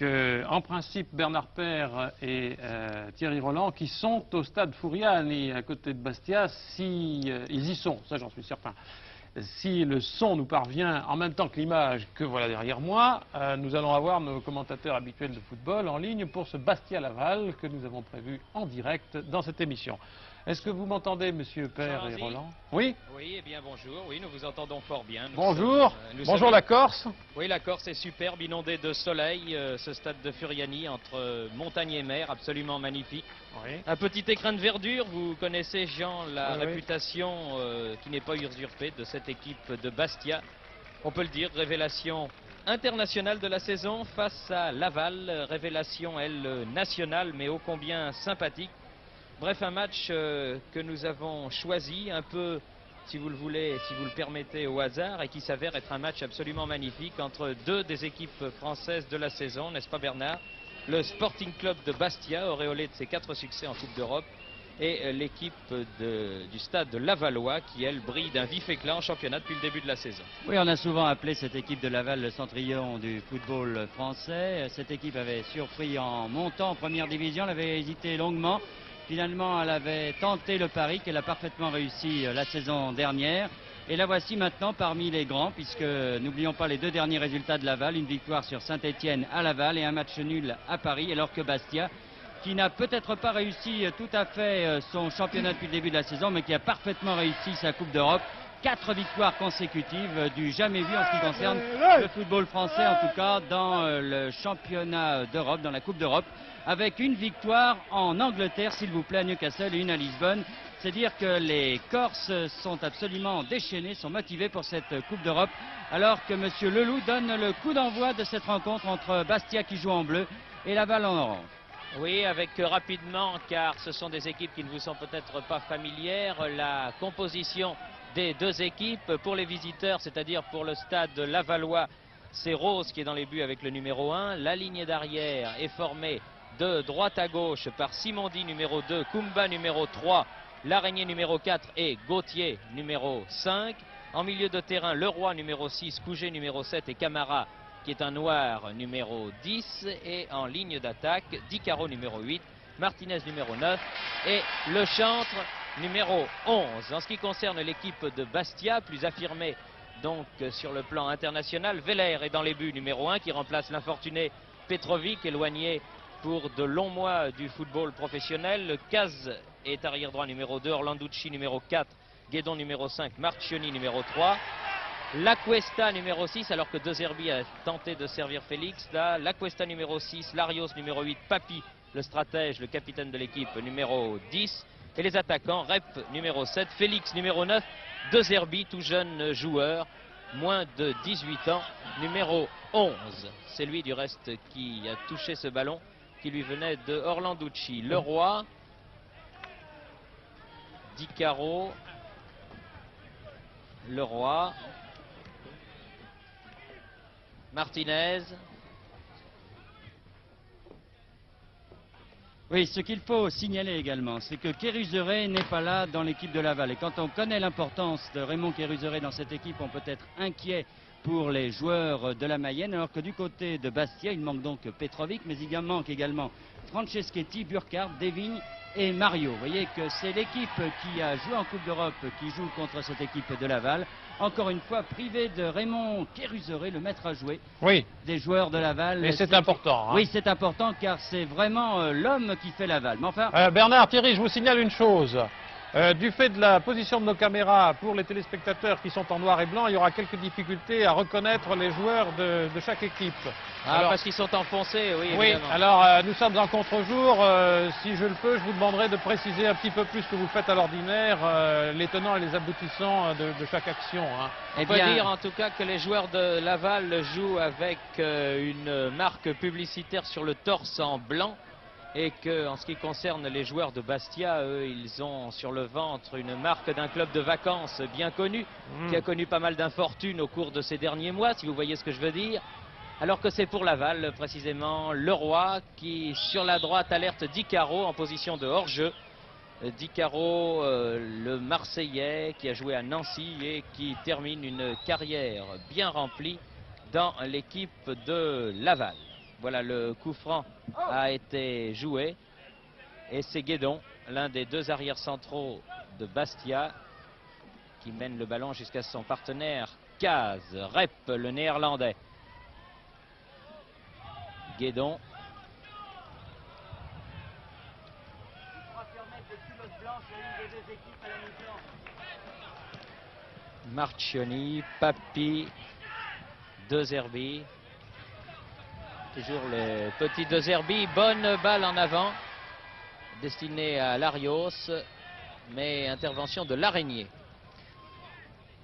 en principe Bernard Père et Thierry Roland qui sont au stade Fouriani à côté de Bastia, si ils y sont, ça j'en suis certain. Si le son nous parvient en même temps que l'image que voilà derrière moi, nous allons avoir nos commentateurs habituels de football en ligne pour ce Bastia-Laval que nous avons prévu en direct dans cette émission. Est-ce que vous m'entendez, monsieur Père et Roland? Oui. Oui, eh bien bonjour, oui, nous vous entendons fort bien. Bonjour, bonjour la Corse. Oui, la Corse est superbe, inondée de soleil, ce stade de Furiani entre montagne et mer, absolument magnifique. Oui. Un petit écrin de verdure, vous connaissez Jean la Oui, réputation qui n'est pas usurpée de cette équipe de Bastia. On peut le dire, révélation internationale de la saison face à Laval, révélation elle nationale mais ô combien sympathique. Bref, un match que nous avons choisi un peu, si vous le voulez, si vous le permettez, au hasard et qui s'avère être un match absolument magnifique entre deux des équipes françaises de la saison, n'est-ce pas Bernard? Le Sporting Club de Bastia, auréolé de ses 4 succès en Coupe d'Europe, et l'équipe du stade de Lavallois qui, elle, brille d'un vif éclat en championnat depuis le début de la saison. Oui, on a souvent appelé cette équipe de Laval le Centrillon du football français. Cette équipe avait surpris en montant en première division, elle avait hésité longuement. Finalement, elle avait tenté le pari qu'elle a parfaitement réussi la saison dernière. Et la voici maintenant parmi les grands, puisque n'oublions pas les 2 derniers résultats de Laval, une victoire sur Saint-Étienne à Laval et un match nul à Paris, alors que Bastia, qui n'a peut-être pas réussi tout à fait son championnat depuis le début de la saison, mais qui a parfaitement réussi sa Coupe d'Europe. 4 victoires consécutives, du jamais vu en ce qui concerne le football français, en tout cas dans le championnat d'Europe, dans la Coupe d'Europe, avec une victoire en Angleterre, s'il vous plaît, à Newcastle et une à Lisbonne. C'est dire que les Corses sont absolument déchaînés, sont motivés pour cette Coupe d'Europe, alors que M. Leloup donne le coup d'envoi de cette rencontre entre Bastia qui joue en bleu et Laval en orange. Oui, avec rapidement, car ce sont des équipes qui ne vous sont peut-être pas familières, la composition des 2 équipes. Pour les visiteurs, c'est-à-dire pour le stade lavallois, c'est Rose qui est dans les buts avec le numéro 1. La ligne d'arrière est formée de droite à gauche par Simondi numéro 2, Kumba numéro 3, l'Araignée numéro 4 et Gauthier numéro 5. En milieu de terrain, Leroy numéro 6, Couget numéro 7 et Camara qui est un noir numéro 10. Et en ligne d'attaque, Di Caro numéro 8, Martinez numéro 9 et Le Chantre numéro 11. En ce qui concerne l'équipe de Bastia, plus affirmée donc sur le plan international, Veller est dans les buts numéro 1 qui remplace l'infortuné Petrovic, éloigné pour de longs mois du football professionnel. Caz est arrière droit numéro 2, Orlanducci numéro 4, Guédon numéro 5, Marchioni numéro 3. L'Acuesta numéro 6, alors que De Zerbi a tenté de servir Félix. Là, l'Acuesta numéro 6, Larios numéro 8, Papi, le stratège, le capitaine de l'équipe numéro 10. Et les attaquants, Rep numéro 7, Félix numéro 9, De Zerbi, tout jeune joueur, moins de 18 ans, numéro 11. C'est lui du reste qui a touché ce ballon qui lui venait de Orlanducci. Leroy, Di Caro, Leroy, Martinez. Oui, ce qu'il faut signaler également, c'est que Kéruseré n'est pas là dans l'équipe de Laval. Et quand on connaît l'importance de Raymond Kéruseré dans cette équipe, on peut être inquiet pour les joueurs de la Mayenne, alors que du côté de Bastia, il manque donc Petrovic, mais il manque également Franceschetti, Burkhardt, Devigne et Mario. Vous voyez que c'est l'équipe qui a joué en Coupe d'Europe qui joue contre cette équipe de Laval. Encore une fois, privé de Raymond Kéruseré, le maître à jouer des joueurs de Laval. Et c'est important. Hein. Oui, c'est important car c'est vraiment l'homme qui fait Laval. Mais enfin... Bernard, Thierry, je vous signale une chose. Du fait de la position de nos caméras pour les téléspectateurs qui sont en noir et blanc, il y aura quelques difficultés à reconnaître les joueurs de chaque équipe. Alors, parce qu'ils sont enfoncés, oui. Oui, évidemment. alors nous sommes en contre-jour. Si je le peux, je vous demanderai de préciser un petit peu plus que vous faites à l'ordinaire, les tenants et les aboutissants de chaque action. Hein. On peut dire en tout cas que les joueurs de Laval jouent avec une marque publicitaire sur le torse en blanc. Et que, en ce qui concerne les joueurs de Bastia, eux, ils ont sur le ventre une marque d'un club de vacances bien connu, qui a connu pas mal d'infortunes au cours de ces derniers mois, si vous voyez ce que je veux dire. Alors que c'est pour Laval, précisément, Leroy, qui, sur la droite, alerte Di Caro en position de hors-jeu. Di Caro, le Marseillais, qui a joué à Nancy et qui termine une carrière bien remplie dans l'équipe de Laval. Voilà, le coup franc a été joué. Et c'est Guédon, l'un des deux arrières centraux de Bastia, qui mène le ballon jusqu'à son partenaire Kaz, Rep, le néerlandais. Guédon. Marchioni, Papi, De Zerbi. Toujours le petit De Zerbi, bonne balle en avant, destinée à Larios, mais intervention de l'Araignée.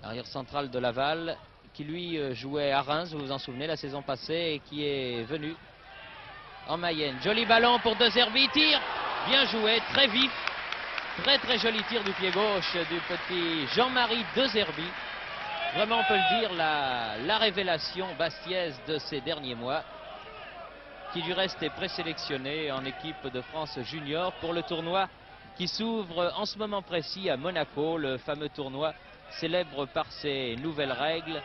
L'arrière central de Laval, qui lui jouait à Reims, vous vous en souvenez, la saison passée, et qui est venu en Mayenne. Joli ballon pour De Zerbi, tir, bien joué, très vif, très joli tir du pied gauche du petit Jean-Marie De Zerbi. Vraiment, on peut le dire, la révélation bastiaise de ces derniers mois, qui du reste est présélectionné en équipe de France junior pour le tournoi qui s'ouvre en ce moment précis à Monaco, le fameux tournoi célèbre par ses nouvelles règles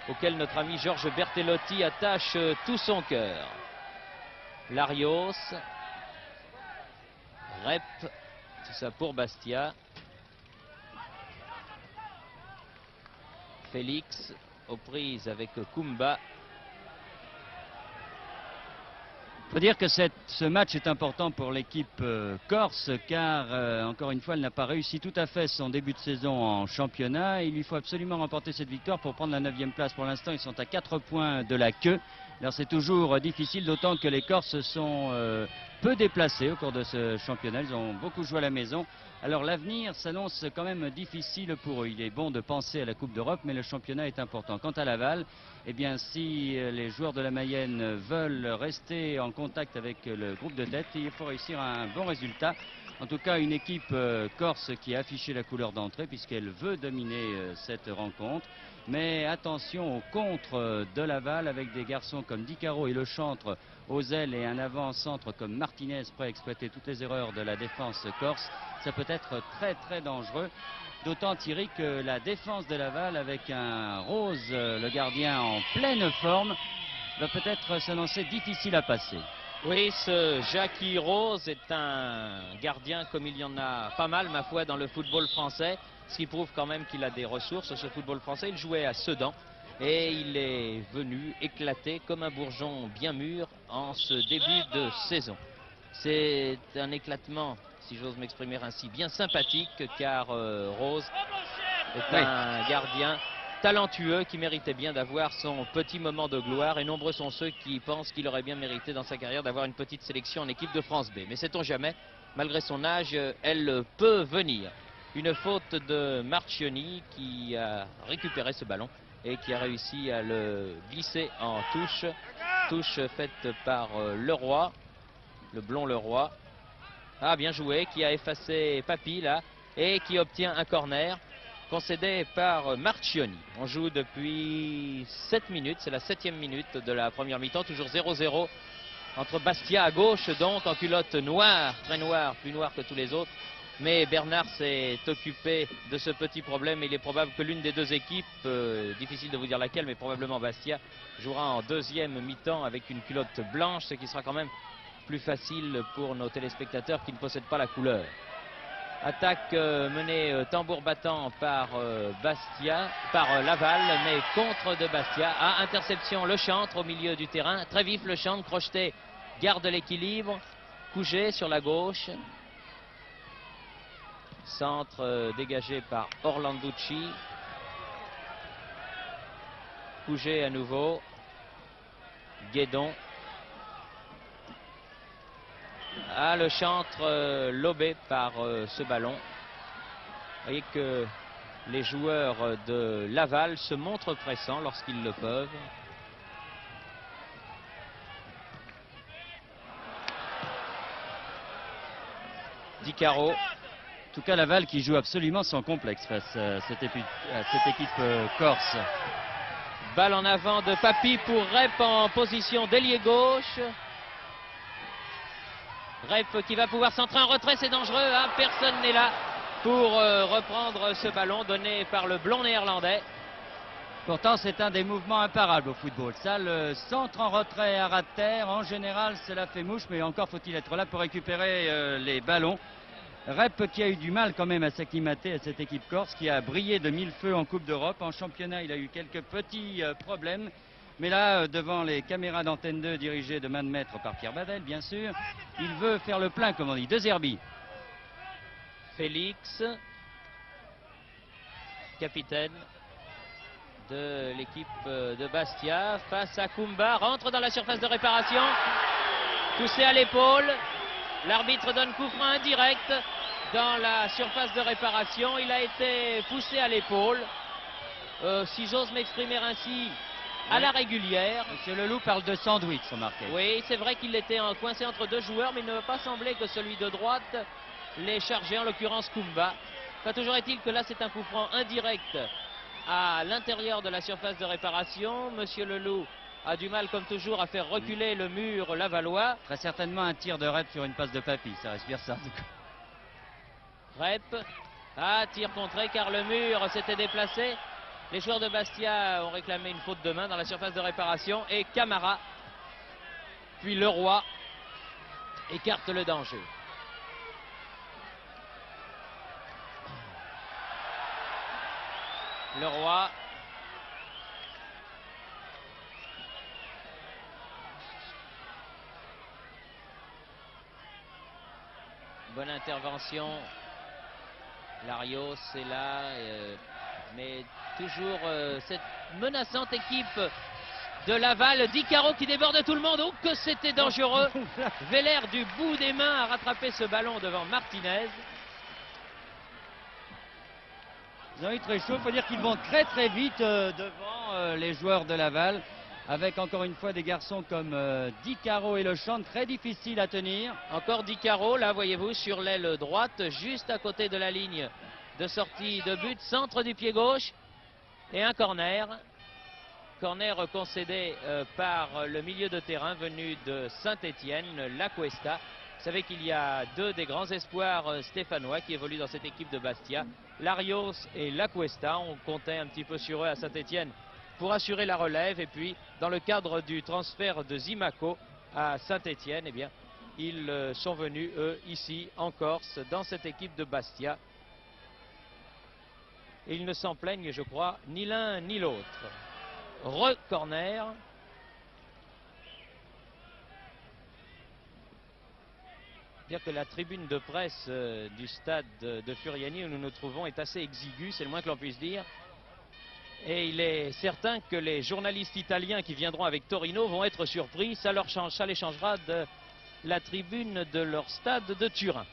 auxquelles notre ami Georges Bertellotti attache tout son cœur. Larios, Rep, tout ça pour Bastia. Félix aux prises avec Kumba. Il faut dire que ce match est important pour l'équipe corse car, encore une fois, elle n'a pas réussi tout à fait son début de saison en championnat. Il lui faut absolument remporter cette victoire pour prendre la 9e place. Pour l'instant, ils sont à 4 points de la queue. Alors c'est toujours difficile, d'autant que les Corses sont peu déplacés au cours de ce championnat. Ils ont beaucoup joué à la maison. Alors l'avenir s'annonce quand même difficile pour eux. Il est bon de penser à la Coupe d'Europe, mais le championnat est important. Quant à Laval, eh bien, si les joueurs de la Mayenne veulent rester en contact avec le groupe de tête, il faut réussir un bon résultat. En tout cas, une équipe corse qui a affiché la couleur d'entrée puisqu'elle veut dominer cette rencontre. Mais attention au contre de Laval avec des garçons comme Di Caro et Le Chantre aux ailes et un avant-centre comme Martinez prêt à exploiter toutes les erreurs de la défense corse. Ça peut être très dangereux. D'autant, Thierry, que la défense de Laval avec un Rose, le gardien en pleine forme, va peut-être s'annoncer difficile à passer. Oui, ce Jackie Rose est un gardien comme il y en a pas mal, ma foi, dans le football français. Ce qui prouve quand même qu'il a des ressources, ce football français. Il jouait à Sedan et il est venu éclater comme un bourgeon bien mûr en ce début de saison. C'est un éclatement, si j'ose m'exprimer ainsi, bien sympathique, car Rose est un gardien talentueux qui méritait bien d'avoir son petit moment de gloire, et nombreux sont ceux qui pensent qu'il aurait bien mérité dans sa carrière d'avoir une petite sélection en équipe de France B. Mais sait-on jamais, malgré son âge, elle peut venir. Une faute de Marchioni qui a récupéré ce ballon et qui a réussi à le glisser en touche. Touche faite par Leroy, le blond Leroy. Ah, bien joué, qui a effacé Papi là et qui obtient un corner concédé par Marchioni. On joue depuis 7 minutes, c'est la 7e minute de la première mi-temps, toujours 0-0 entre Bastia à gauche, donc en culotte noire, très noire, plus noire que tous les autres. Mais Bernard s'est occupé de ce petit problème. Il est probable que l'une des deux équipes, difficile de vous dire laquelle, mais probablement Bastia, jouera en deuxième mi-temps avec une culotte blanche, ce qui sera quand même plus facile pour nos téléspectateurs qui ne possèdent pas la couleur. Attaque menée tambour battant par Laval, mais contre de Bastia. À interception, Le Chantre au milieu du terrain. Très vif, Le Chantre, crocheté, garde l'équilibre. Couget sur la gauche. Centre dégagé par Orlanducci. Couget à nouveau. Guédon. Ah, Le Chantre lobé par ce ballon. Vous voyez que les joueurs de Laval se montrent pressants lorsqu'ils le peuvent. Di Caro. En tout cas, Laval qui joue absolument sans complexe face à cette équipe corse. Balle en avant de Papi pour Rep en position d'ailier gauche. Rep qui va pouvoir centrer en retrait, c'est dangereux. Hein, personne n'est là pour reprendre ce ballon donné par le blond néerlandais. Pourtant, c'est un des mouvements imparables au football. Ça, le centre en retrait à ras de terre, en général, cela fait mouche, mais encore faut-il être là pour récupérer les ballons. Rep qui a eu du mal quand même à s'acclimater à cette équipe corse, qui a brillé de mille feux en Coupe d'Europe. En championnat, il a eu quelques petits problèmes. Mais là, devant les caméras d'Antenne 2 dirigées de main de maître par Pierre Badel, bien sûr, il veut faire le plein, comme on dit, de Zerbi. Félix, capitaine de l'équipe de Bastia, face à Kumba, rentre dans la surface de réparation, poussé à l'épaule. L'arbitre donne coup franc indirect dans la surface de réparation. Il a été poussé à l'épaule. Si j'ose m'exprimer ainsi, à la régulière. Monsieur Leloup parle de sandwich, remarquez. Oui, c'est vrai qu'il était coincé entre deux joueurs, mais il ne m'a pas semblé que celui de droite l'ait chargé, en l'occurrence Kumba. Enfin, toujours est-il que là, c'est un coup franc indirect à l'intérieur de la surface de réparation. Monsieur Leloup a du mal, comme toujours, à faire reculer le mur lavallois. Très certainement un tir de Rep sur une passe de Papy, ça respire ça. Rep, tir contré car le mur s'était déplacé. Les joueurs de Bastia ont réclamé une faute de main dans la surface de réparation et Camara, puis Leroy, écarte le danger. Leroy. Bonne intervention. Larios est là, mais toujours cette menaçante équipe de Laval. Di Caro qui déborde tout le monde. Oh, que c'était dangereux. Veller du bout des mains a rattrapé ce ballon devant Martinez. Ils ont eu très chaud, il faut dire qu'ils vont très très vite devant les joueurs de Laval, avec encore une fois des garçons comme Di Caro et Le Chant, très difficile à tenir. Encore Di Caro, là voyez-vous, sur l'aile droite, juste à côté de la ligne de sortie de but, centre du pied gauche, et un corner. Corner concédé par le milieu de terrain venu de Saint-Étienne, Lacuesta. Vous savez qu'il y a deux des grands espoirs stéphanois qui évoluent dans cette équipe de Bastia, Larios et Lacuesta. On comptait un petit peu sur eux à Saint-Étienne pour assurer la relève, et puis dans le cadre du transfert de Zimaco à Saint-Étienne, eh bien, ils sont venus, eux, ici en Corse, dans cette équipe de Bastia. Et ils ne s'en plaignent, je crois, ni l'un ni l'autre. Re-corner. Dire que la tribune de presse du stade de Furiani où nous nous trouvons est assez exiguë, c'est le moins que l'on puisse dire. Et il est certain que les journalistes italiens qui viendront avec Torino vont être surpris. Ça les changera de la tribune de leur stade de Turin.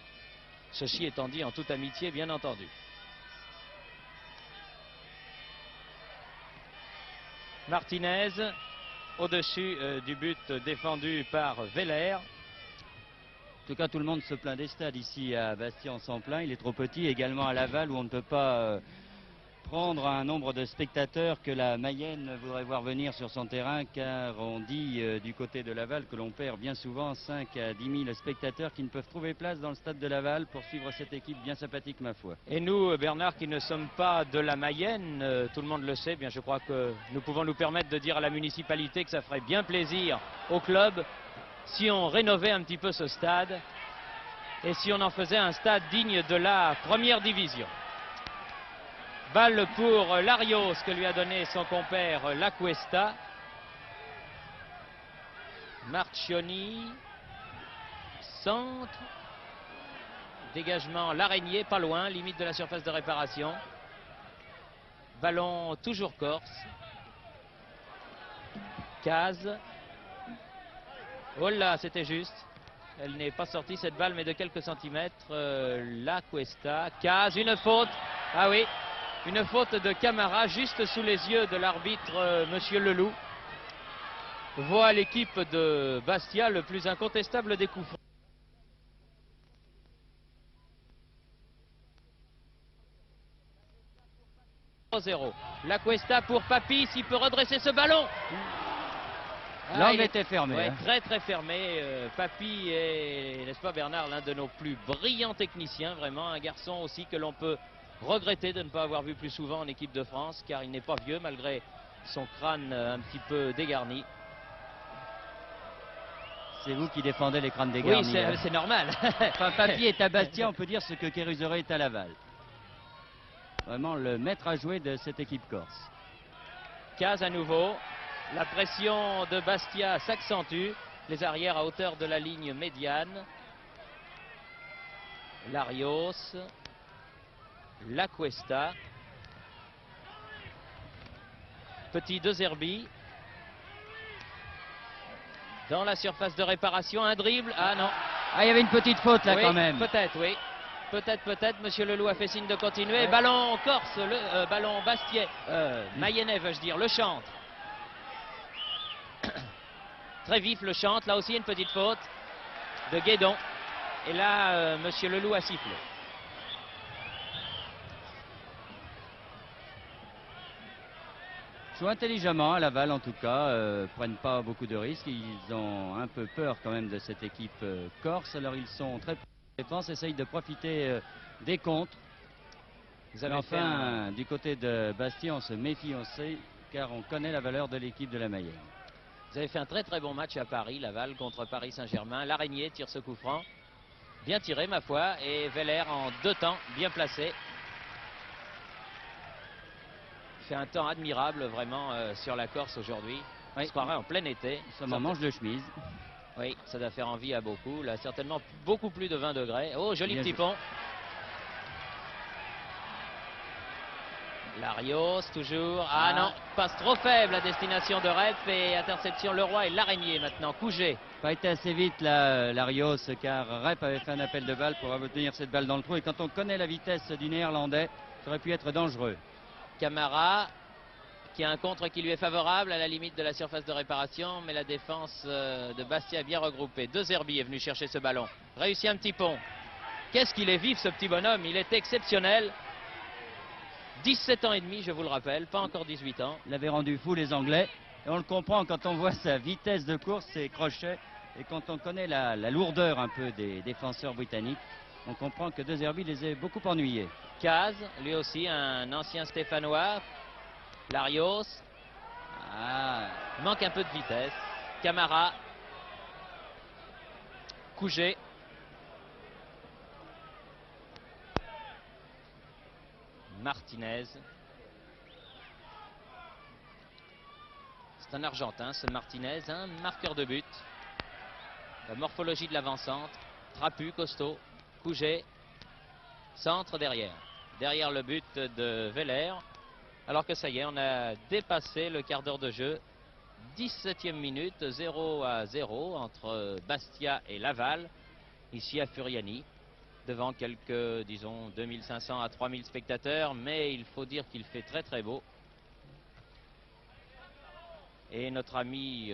Ceci étant dit en toute amitié, bien entendu. Martinez au-dessus du but défendu par Veller. En tout cas, tout le monde se plaint des stades ici à Bastia, on s'en plaint. Il est trop petit, également à Laval où on ne peut pas prendre un nombre de spectateurs que la Mayenne voudrait voir venir sur son terrain, car on dit du côté de Laval que l'on perd bien souvent 5 à 10 000 spectateurs qui ne peuvent trouver place dans le stade de Laval pour suivre cette équipe bien sympathique, ma foi. Et nous, Bernard, qui ne sommes pas de la Mayenne, tout le monde le sait, bien je crois que nous pouvons nous permettre de dire à la municipalité que ça ferait bien plaisir au club si on rénovait un petit peu ce stade et si on en faisait un stade digne de la première division. Balle pour Larios que lui a donné son compère Lacuesta. Marchioni, centre, dégagement, l'araignée, pas loin, limite de la surface de réparation. Ballon toujours corse. Case. Oh là, c'était juste. Elle n'est pas sortie cette balle, mais de quelques centimètres. Lacuesta, Case, une faute. Ah oui. Une faute de Camara juste sous les yeux de l'arbitre Monsieur Leloup. Voit l'équipe de Bastia le plus incontestable des coups francs. Lacuesta pour Papy, s'il peut redresser ce ballon. L'angle était fermé. Ouais, très très fermé. Papy est, n'est-ce pas Bernard, l'un de nos plus brillants techniciens, vraiment un garçon aussi que l'on peut regretter de ne pas avoir vu plus souvent en équipe de France, car il n'est pas vieux malgré son crâne un petit peu dégarni. C'est vous qui défendez les crânes Oui, dégarnis. Hein. c'est normal. Enfin, Papy est à Bastia, on peut dire ce que Kérusoré est à Laval. Vraiment le maître à jouer de cette équipe corse. Caz à nouveau. La pression de Bastia s'accentue. Les arrières à hauteur de la ligne médiane. Larios. La Cuesta. Petit De Zerbi. Dans la surface de réparation, un dribble. Ah non. Ah, il y avait une petite faute là Oui, quand même. peut-être, oui. Peut-être, Monsieur Leloup a fait signe de continuer. Ouais. Ballon corse, ballon Bastiais. Mayennais, veux-je dire, le chantre. Très vif le chantre. Là aussi, une petite faute de Guédon. Et là, Monsieur Leloup a sifflé. Jouent intelligemment à Laval en tout cas, prennent pas beaucoup de risques, ils ont un peu peur quand même de cette équipe corse, alors ils sont très défense, essayent de profiter des contres. Mais enfin, du côté de Bastia, on se méfie aussi, car on connaît la valeur de l'équipe de la Mayenne. Vous avez fait un très très bon match à Paris, Laval contre Paris Saint-Germain. L'Araignée tire ce coup franc, bien tiré ma foi, et Veller en 2 temps, bien placé. Fait un temps admirable vraiment sur la Corse aujourd'hui. Oui. On se croirait en plein été. Ça m'en mange de chemise. Oui, ça doit faire envie à beaucoup. Là, certainement beaucoup plus de 20 degrés. Oh, joli bien petit pont. Larios, toujours. Ah non, passe trop faible à destination de Rep et interception Leroy et l'Araignée maintenant. Cougé. Pas été assez vite là, Larios, car Rep avait fait un appel de balle pour obtenir cette balle dans le trou. Et quand on connaît la vitesse du Néerlandais, ça aurait pu être dangereux. Camara qui a un contre qui lui est favorable à la limite de la surface de réparation, mais la défense de Bastia bien regroupée. De Zerbi est venu chercher ce ballon, réussit un petit pont. Qu'est-ce qu'il est vif ce petit bonhomme, il est exceptionnel. 17 ans et demi, je vous le rappelle, pas encore 18 ans. Il avait rendu fou les Anglais, et on le comprend quand on voit sa vitesse de course, ses crochets, et quand on connaît la lourdeur un peu des défenseurs britanniques, on comprend que De Zerbi les a beaucoup ennuyés. Caz, lui aussi un ancien Stéphanois. Larios. Manque un peu de vitesse. Camara. Cougé. Martinez. C'est un Argentin, ce Martinez, un marqueur de but. La morphologie de l'avant-centre. Trapu, costaud. Cougé. Centre derrière. Derrière le but de Veller. Alors que ça y est, on a dépassé le quart d'heure de jeu. 17e minute, 0-0 entre Bastia et Laval. Ici à Furiani. Devant quelques, disons, 2500 à 3000 spectateurs. Mais il faut dire qu'il fait très très beau. Et notre ami,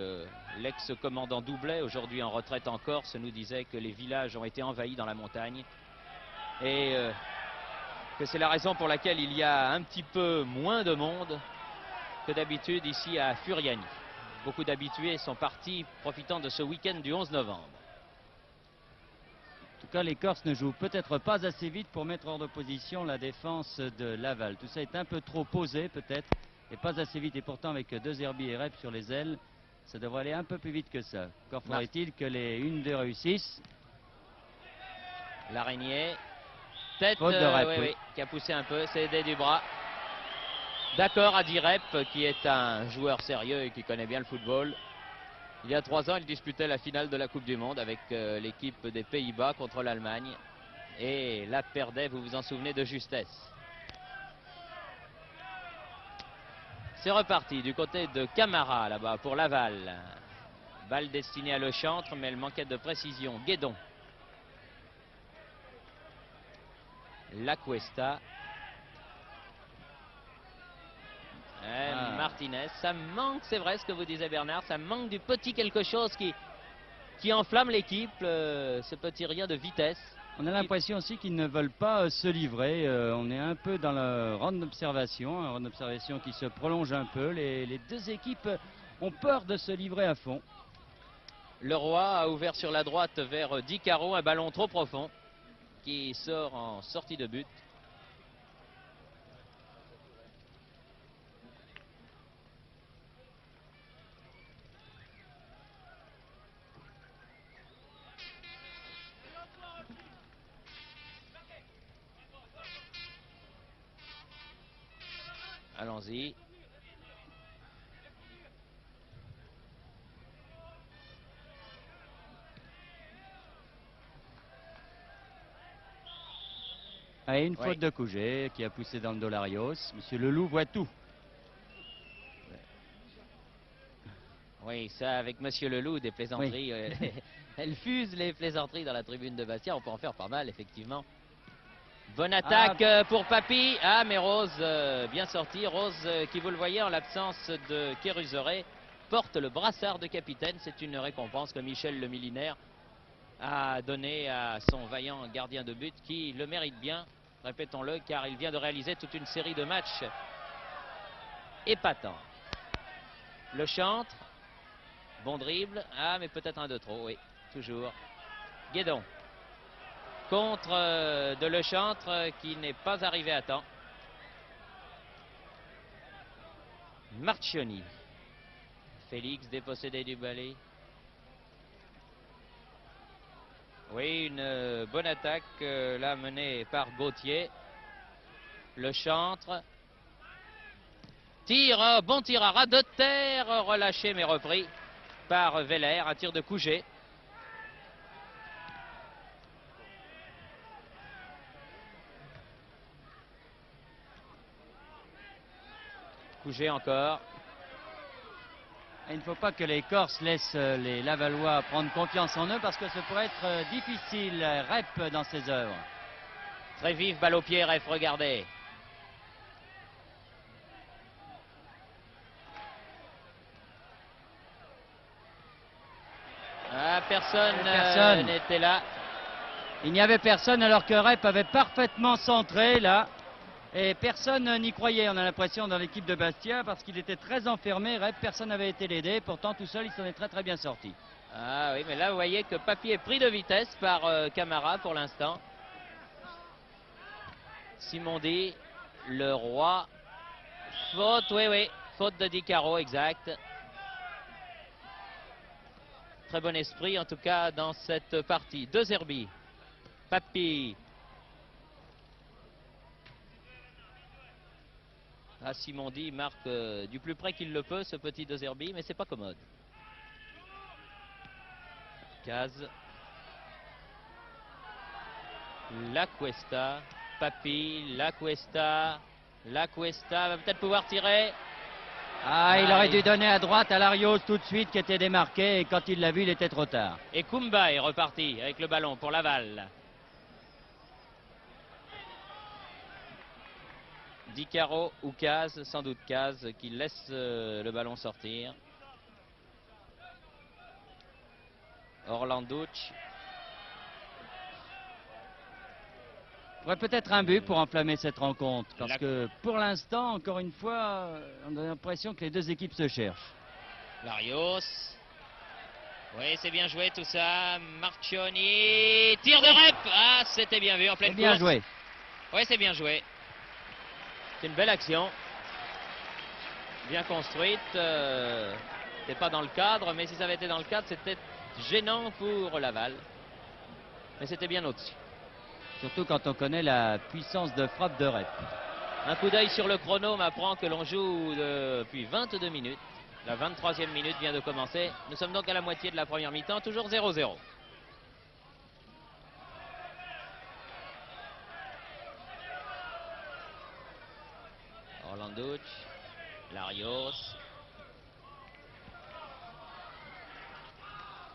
l'ex-commandant Doublet, aujourd'hui en retraite en Corse, nous disait que les villages ont été envahis dans la montagne. Et que c'est la raison pour laquelle il y a un petit peu moins de monde que d'habitude ici à Furiani. Beaucoup d'habitués sont partis profitant de ce week-end du 11 novembre. En tout cas, les Corses ne jouent peut-être pas assez vite pour mettre hors de position la défense de Laval. Tout ça est un peu trop posé peut-être, et pas assez vite. Et pourtant avec De Zerbi et Rep sur les ailes, ça devrait aller un peu plus vite que ça. Encore faudrait-il que les 1-2 réussissent. L'Araignée. Tête oui, qui a poussé un peu, c'est aidé du bras. D'accord, Adi Rep, qui est un joueur sérieux et qui connaît bien le football. Il y a 3 ans, il disputait la finale de la Coupe du Monde avec l'équipe des Pays-Bas contre l'Allemagne. Et la perdait, vous vous en souvenez, de justesse. C'est reparti du côté de Camara, là-bas, pour Laval. Balle destinée à Le Chantre, mais elle manquait de précision. Guédon. La Cuesta. Martinez. Ça manque, c'est vrai ce que vous disiez Bernard, ça manque du petit quelque chose qui enflamme l'équipe, ce petit rien de vitesse. On a l'impression aussi qu'ils ne veulent pas se livrer. On est un peu dans le round d'observation, un round d'observation qui se prolonge un peu. Les deux équipes ont peur de se livrer à fond. Leroy a ouvert sur la droite vers Di Caro, un ballon trop profond qui sort en sortie de but. Allons-y. Et une Oui. faute de Couget qui a poussé dans le dos Larios. Monsieur Leloup voit tout. Oui, ça, avec Monsieur Leloup, des plaisanteries. Elles fusent les plaisanteries dans la tribune de Bastia. On peut en faire pas mal, effectivement. Bonne attaque pour Papy. Ah, mais Rose, bien sorti. Rose, qui, vous le voyez, en l'absence de Kéruseré, porte le brassard de capitaine. C'est une récompense que Michel le Millénaire a donnée à son vaillant gardien de but, qui le mérite bien, répétons-le, car il vient de réaliser toute une série de matchs épatants. Le Chantre. Bon dribble. Ah, mais peut-être un de trop, oui. Toujours. Guédon. Contre de Le Chantre qui n'est pas arrivé à temps. Marchioni. Félix dépossédé du balai. Oui, une bonne attaque là menée par Gauthier. Le Chantre. Tire, bon tir à ras de terre, relâché mais repris par Veller, un tir de Couget. Couget encore. Et il ne faut pas que les Corses laissent les Lavallois prendre confiance en eux parce que ce pourrait être difficile. Rep dans ses œuvres. Très vif, balle au pied, Ref, regardez. Ah, personne n'était là. Il n'y avait personne alors que Rep avait parfaitement centré là. Et personne n'y croyait, on a l'impression, dans l'équipe de Bastia, parce qu'il était très enfermé. Rep, personne n'avait été l'aider. Pourtant, tout seul, il s'en est très très bien sorti. Ah oui, mais là, vous voyez que Papy est pris de vitesse par Camara pour l'instant. Simondi, le roi. Faute, oui. Faute de Di Caro, exact. Très bon esprit, en tout cas, dans cette partie. De Zerbi. Papy. Ah, Simondi marque du plus près qu'il le peut, ce petit De Zerbi, mais c'est pas commode. Caz. La Cuesta. Papy, La Cuesta. La Cuesta va peut-être pouvoir tirer. Ah, il aurait dû donner à droite à Larios tout de suite qui était démarqué et quand il l'a vu, il était trop tard. Et Kumba est reparti avec le ballon pour Laval. Di Caro ou Caz, sans doute Caz, qui laisse le ballon sortir. Orlandouch. Il faudrait peut-être un but pour enflammer cette rencontre. Parce que pour l'instant, encore une fois, on a l'impression que les deux équipes se cherchent. Larios. Oui, c'est bien joué tout ça. Marchioni. Tir de Rep. Ah, c'était bien vu en pleine course. Bien joué. Oui, c'est bien joué. C'est une belle action. Bien construite. C'était pas dans le cadre, mais si ça avait été dans le cadre, c'était gênant pour Laval. Mais c'était bien au-dessus. Surtout quand on connaît la puissance de frappe de Rep. Un coup d'œil sur le chrono m'apprend que l'on joue depuis 22 minutes. La 23e minute vient de commencer. Nous sommes donc à la moitié de la première mi-temps, toujours 0-0. Orlandouch, Larios.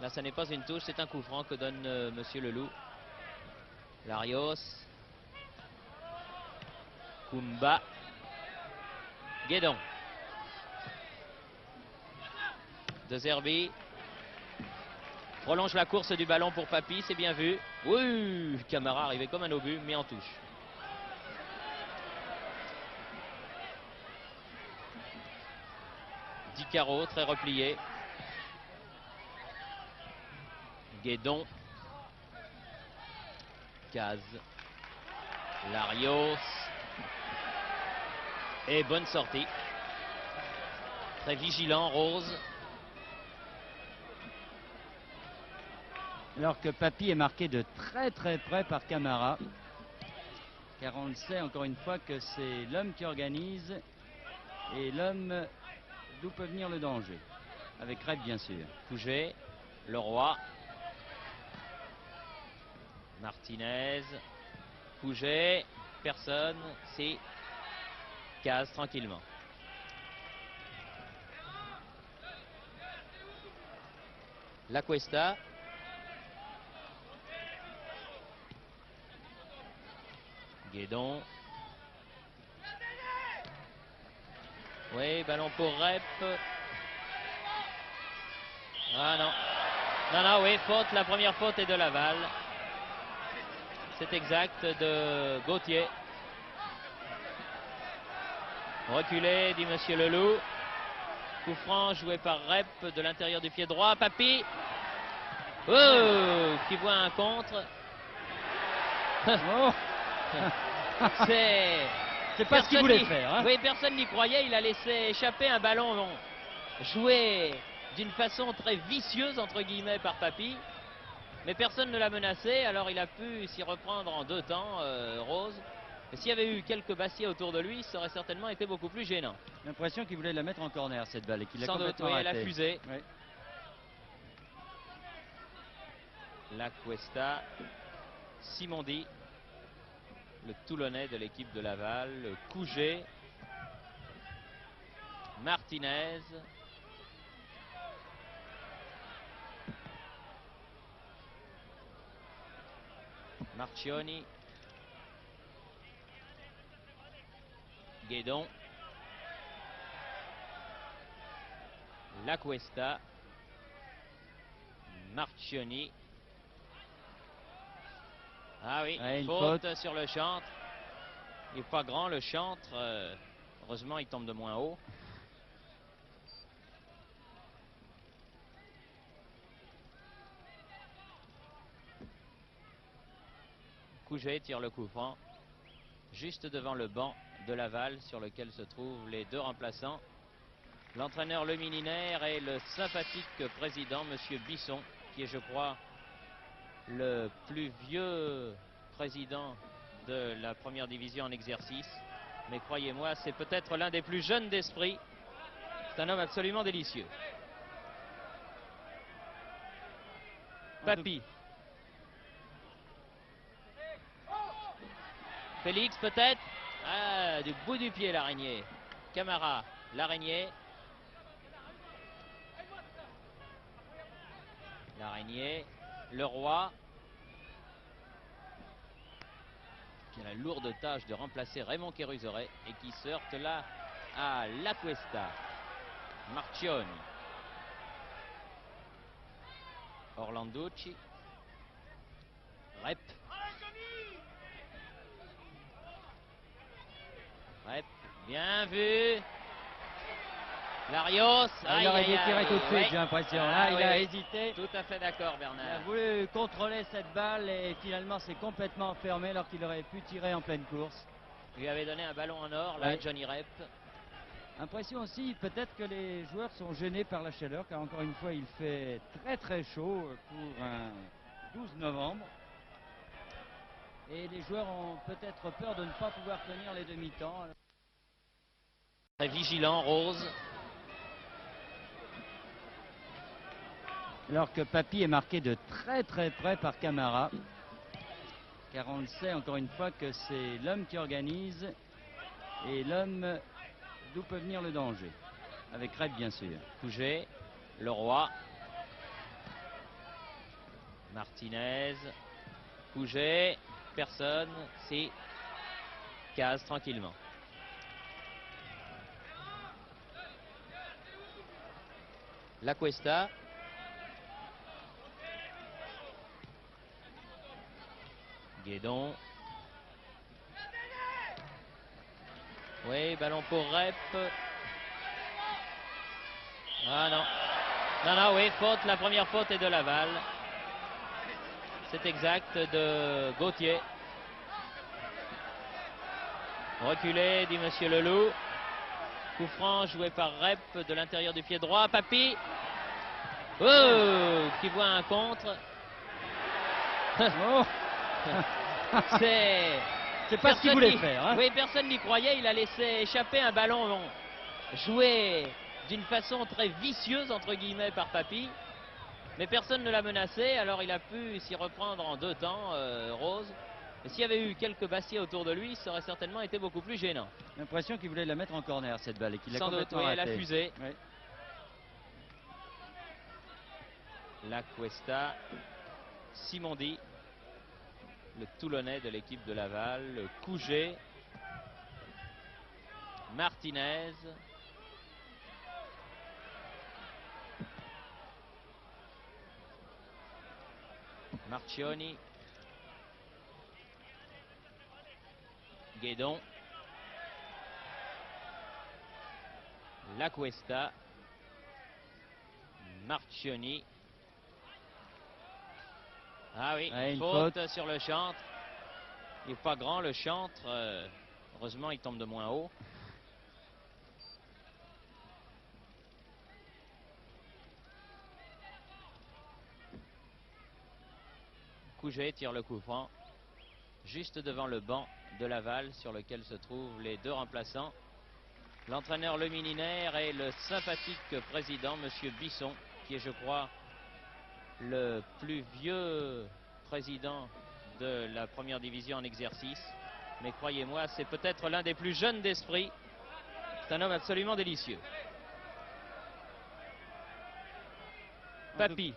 Là, ça n'est pas une touche, c'est un coup franc que donne Monsieur Leloup. Larios. Kumba. Guédon. De Zerbi. Prolonge la course du ballon pour Papy, c'est bien vu. Oui, Camara arrivé comme un obus, mais en touche. Di Caro, très replié. Guédon. Caz. Larios. Et bonne sortie. Très vigilant, Rose. Alors que Papy est marqué de très très près par Camara. Car on le sait encore une fois que c'est l'homme qui organise et l'homme d'où peut venir le danger. Avec Rep, bien sûr. Pouget, Leroy, Martinez, Pouget, personne, si, Case tranquillement. La Cuesta. Guédon. Oui, ballon pour Rep. Ah non. Non, non, oui, faute. La première faute est de Laval. C'est exact, de Gauthier. Reculé, dit Monsieur Leloup. Coup franc joué par Rep de l'intérieur du pied droit. Papy. Oh, qui voit un contre. Oh. C'est pas ce qu'il voulait faire. Hein. Oui, personne n'y croyait. Il a laissé échapper un ballon joué d'une façon très vicieuse, entre guillemets, par Papy. Mais personne ne l'a menacé, alors il a pu s'y reprendre en 2 temps, Rose. Et s'il y avait eu quelques bassiers autour de lui, ça aurait certainement été beaucoup plus gênant. L'impression qu'il voulait la mettre en corner, cette balle, et qu'il l'a Sans doute, complètement oui, elle a ratée. fusé. Oui. La Cuesta, Simondi, le Toulonnais de l'équipe de Laval, le Couget, Martinez, Marchioni, Guédon, La Cuesta, Marchioni. Ah oui, Ouais, une faute sur le chantre. Il n'est pas grand le chantre. Heureusement, il tombe de moins haut. Couget tire le coup franc juste devant le banc de Laval sur lequel se trouvent les 2 remplaçants. L'entraîneur Le Milinaire et le sympathique président, Monsieur Bisson, qui est, je crois, le plus vieux président de la première division en exercice. Mais croyez-moi, c'est peut-être l'un des plus jeunes d'esprit. C'est un homme absolument délicieux. Papy. Félix peut-être. Ah, du bout du pied l'araignée. Camara, l'araignée. L'araignée. Leroy. Qui a la lourde tâche de remplacer Raymond Kérusoret et qui se heurte là à La Cuesta. Marchioni. Orlanducci. Rep. Rep. Bien vu. Larios. Il aurait dû tirer tout de suite, j'ai l'impression. Là, il a hésité. Tout à fait d'accord, Il a Bernard. voulu contrôler cette balle et finalement c'est complètement fermé alors qu'il aurait pu tirer en pleine course. Il lui avait donné un ballon en or, là, Ouais. Johnny Rep. Impression aussi peut-être que les joueurs sont gênés par la chaleur car encore une fois il fait très très chaud pour un 12 novembre. Et les joueurs ont peut-être peur de ne pas pouvoir tenir les demi-temps. Très vigilant, Rose. Alors que Papy est marqué de très très près par Camara. Car on le sait encore une fois que c'est l'homme qui organise et l'homme d'où peut venir le danger. Avec Rep bien sûr. Pouget, Leroy. Martinez. Pouget, personne. Si. Case tranquillement. La Cuesta. Guédon. Oui, ballon pour Rep. Ah non. Non, non, oui, faute. La première faute est de Laval. C'est exact, de Gauthier. Reculé, dit Monsieur Leloup. Coup franc joué par Rep de l'intérieur du pied droit. Papy. Oh, qui voit un contre. Oh. C'est pas ce qu'il voulait faire. Hein. Oui, personne n'y croyait. Il a laissé échapper un ballon joué d'une façon très vicieuse, entre guillemets, par Papy. Mais personne ne l'a menacé, alors il a pu s'y reprendre en 2 temps, Rose. Et s'il y avait eu quelques Bastiais autour de lui, ça aurait certainement été beaucoup plus gênant. J'ai l'impression qu'il voulait la mettre en corner, cette balle, et qu'il l'a Sans doute, complètement oui, elle a ratée. fusé. Oui. La Cuesta, Simondi, le Toulonnais de l'équipe de Laval, le Couget, Martinez, Marchioni, Guédon, La Cuesta, Marchioni. Ah oui, Ouais, une faute sur le chantre. Il n'est pas grand le chantre. Heureusement, il tombe de moins haut. Couget tire le coup franc juste devant le banc de Laval sur lequel se trouvent les 2 remplaçants. L'entraîneur Le Milinaire et le sympathique président, Monsieur Bisson, qui est, je crois, le plus vieux président de la première division en exercice. Mais croyez-moi, c'est peut-être l'un des plus jeunes d'esprit. C'est un homme absolument délicieux. Papy.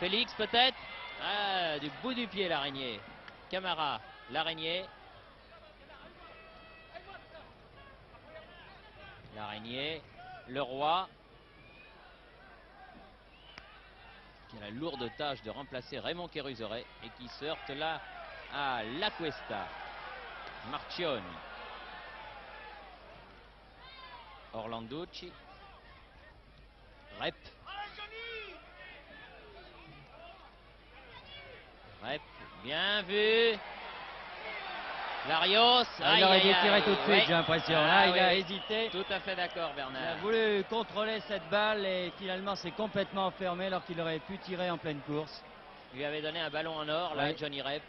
Félix peut-être. Ah, du bout du pied l'araignée. Camara, l'araignée. L'araignée. Le Roi. Qui a la lourde tâche de remplacer Raymond Kérusoret et qui se heurte là à La Cuesta. Marchioni. Orlanducci. Rep. Rep, bien vu. Larios. Il aurait dû tirer tout de suite, j'ai l'impression. Là, il a hésité. Tout à fait d'accord, Il a Bernard. voulu contrôler cette balle et finalement c'est complètement fermé alors qu'il aurait pu tirer en pleine course. Il lui avait donné un ballon en or, là, Ouais. Johnny Rep.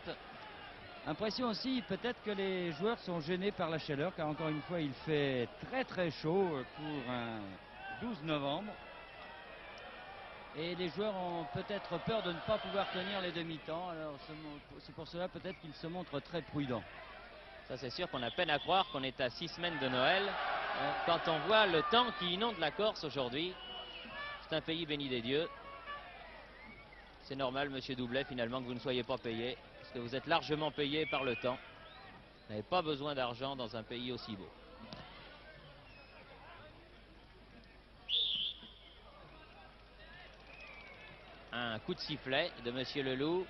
Impression aussi peut-être que les joueurs sont gênés par la chaleur car encore une fois il fait très très chaud pour un 12 novembre. Et les joueurs ont peut-être peur de ne pas pouvoir tenir les demi-temps. Alors c'est pour cela peut-être qu'ils se montrent très prudents. Ça, c'est sûr qu'on a peine à croire qu'on est à 6 semaines de Noël. Quand on voit le temps qui inonde la Corse aujourd'hui, c'est un pays béni des dieux. C'est normal, monsieur Doublet, finalement, que vous ne soyez pas payé, parce que vous êtes largement payé par le temps. Vous n'avez pas besoin d'argent dans un pays aussi beau. Un coup de sifflet de monsieur Leloup.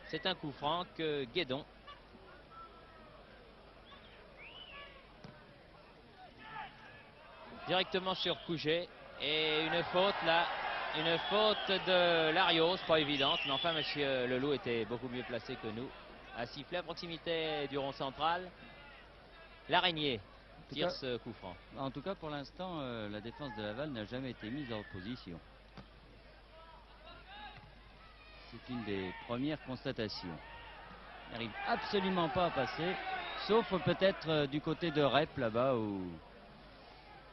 C'est un coup franc que Guédon directement sur Couget. Et une faute là, une faute de Larios, pas évidente, mais enfin monsieur Leloup était beaucoup mieux placé que nous. À siffler à proximité du rond central. L'araignée tire ce coup franc. En tout cas pour l'instant la défense de Laval n'a jamais été mise en position. C'est une des premières constatations. Il n'arrive absolument pas à passer, sauf peut-être du côté de Rep là-bas où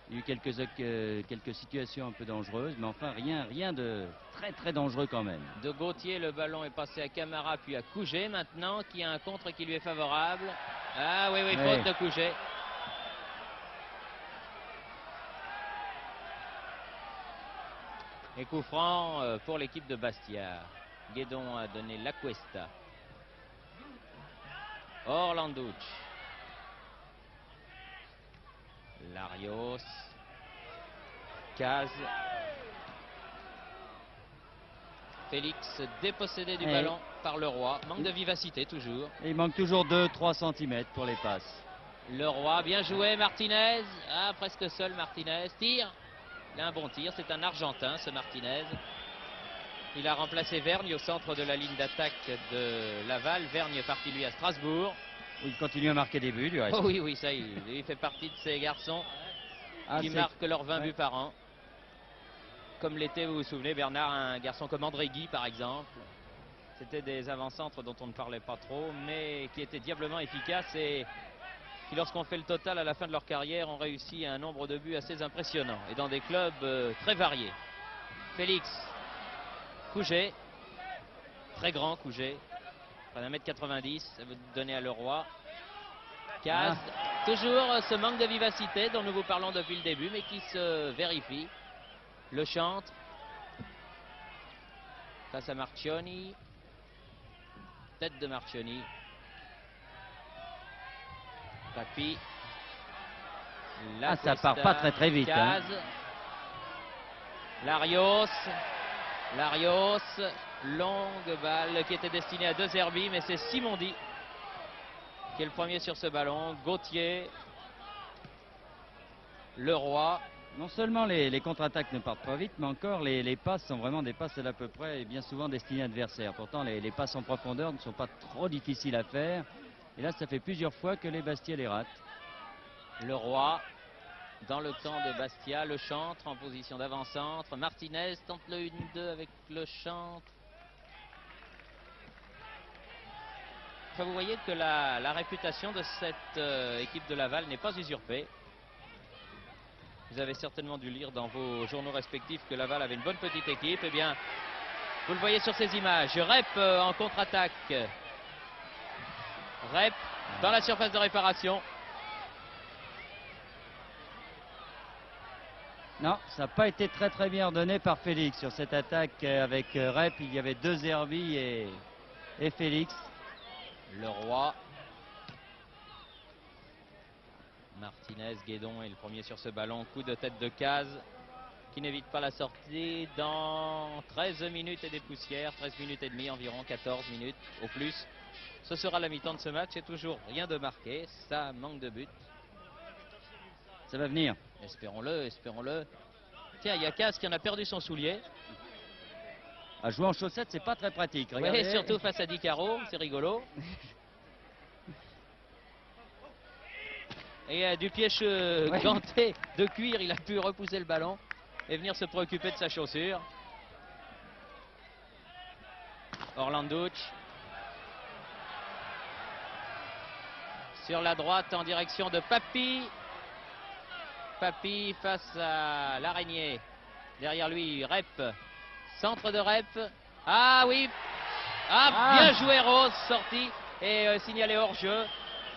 il y a eu quelques situations un peu dangereuses, mais enfin rien de très très dangereux quand même. De Gauthier, le ballon est passé à Camara puis à Couget maintenant, qui a un contre qui lui est favorable. Ah oui, faute de Couget. Et coup franc pour l'équipe de Bastia. Guédon a donné La Cuesta. Orlanducci. Larios. Caz. Félix dépossédé du ballon par le Roi. Manque de vivacité toujours. Et il manque toujours 2-3 cm pour les passes. Le Roi, bien joué Martinez. Ah, presque seul Martinez. Tire. Il a un bon tir. C'est un Argentin ce Martinez. Il a remplacé Vergne au centre de la ligne d'attaque de Laval. Vergne est parti lui à Strasbourg. Il continue à marquer des buts du reste. Oh oui, ça il fait partie de ces garçons qui marquent leurs 20 buts par an. Comme l'était, vous vous souvenez, Bernard, un garçon comme André Guy par exemple. C'était des avant-centres dont on ne parlait pas trop, mais qui étaient diablement efficaces. Et qui, lorsqu'on fait le total à la fin de leur carrière, ont réussi un nombre de buts assez impressionnant et dans des clubs très variés. Félix Couget, très grand Couget, près d'1m90, ça veut donner à Leroy. Caz, toujours ce manque de vivacité dont nous vous parlons depuis le début, mais qui se vérifie. Le Chantre, face à Marchioni, tête de Marchioni. Papi. Ça part pas très vite. Caz, Larios, longue balle qui était destinée à De Zerbi, mais c'est Simondi qui est le premier sur ce ballon. Gauthier, Leroy. Non seulement les contre-attaques ne partent pas vite, mais encore les passes sont vraiment des passes à l'à peu près et bien souvent destinées à l'adversaire. Pourtant, les passes en profondeur ne sont pas trop difficiles à faire. Et là, ça fait plusieurs fois que les Bastia les ratent. Leroy, dans le camp de Bastia, le Chantre en position d'avant-centre. Martinez tente le 1-2 avec le Chantre. Enfin, vous voyez que la réputation de cette équipe de Laval n'est pas usurpée. Vous avez certainement dû lire dans vos journaux respectifs que Laval avait une bonne petite équipe. Eh bien, vous le voyez sur ces images. Rep en contre-attaque. Rep dans la surface de réparation. Non, ça n'a pas été très bien ordonné par Félix sur cette attaque avec Rep. Il y avait De Zerbi et Félix. Leroy. Martinez, Guédon est le premier sur ce ballon. Coup de tête de Caz qui n'évite pas la sortie dans 13 minutes et des poussières. 13 minutes et demie environ, 14 minutes au plus. Ce sera la mi-temps de ce match et toujours rien de marqué. Ça manque de but. Ça va venir. Espérons-le, espérons-le. Tiens, il y a Caz qui en a perdu son soulier. À jouer en chaussettes, c'est pas très pratique. Oui, surtout face à Di Caro, c'est rigolo. Et du pied ganté de cuir, il a pu repousser le ballon et venir se préoccuper de sa chaussure. Orlandouch. Sur la droite en direction de Papi. Papi face à l'araignée. Derrière lui, Rep. Centre de Rep. Ah oui. Bien joué Rose, sorti et signalé hors jeu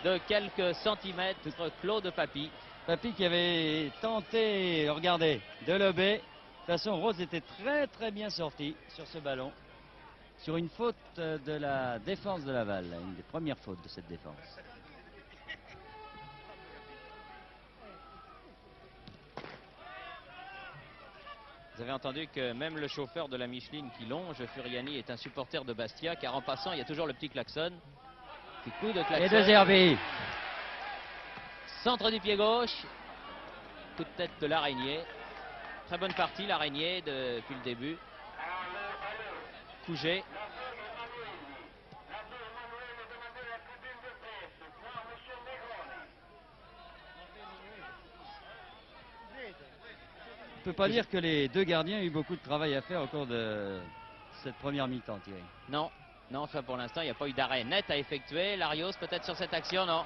de quelques centimètres. Claude Papi. Papi qui avait tenté, regardez, de lober. De toute façon, Rose était très bien sorti sur ce ballon. Sur une faute de la défense de Laval. Une des premières fautes de cette défense. Vous avez entendu que même le chauffeur de la Micheline qui longe, Furiani, est un supporter de Bastia, car en passant, il y a toujours le petit klaxon. Petit coup de klaxon. Et De Zerbi. Centre du pied gauche. Coup de tête de l'araignée. Très bonne partie, l'araignée, depuis le début. Couget. On ne peut pas dire que les deux gardiens ont eu beaucoup de travail à faire au cours de cette première mi-temps, Thierry. Non, enfin pour l'instant, il n'y a pas eu d'arrêt net à effectuer. Larios, peut-être sur cette action, non.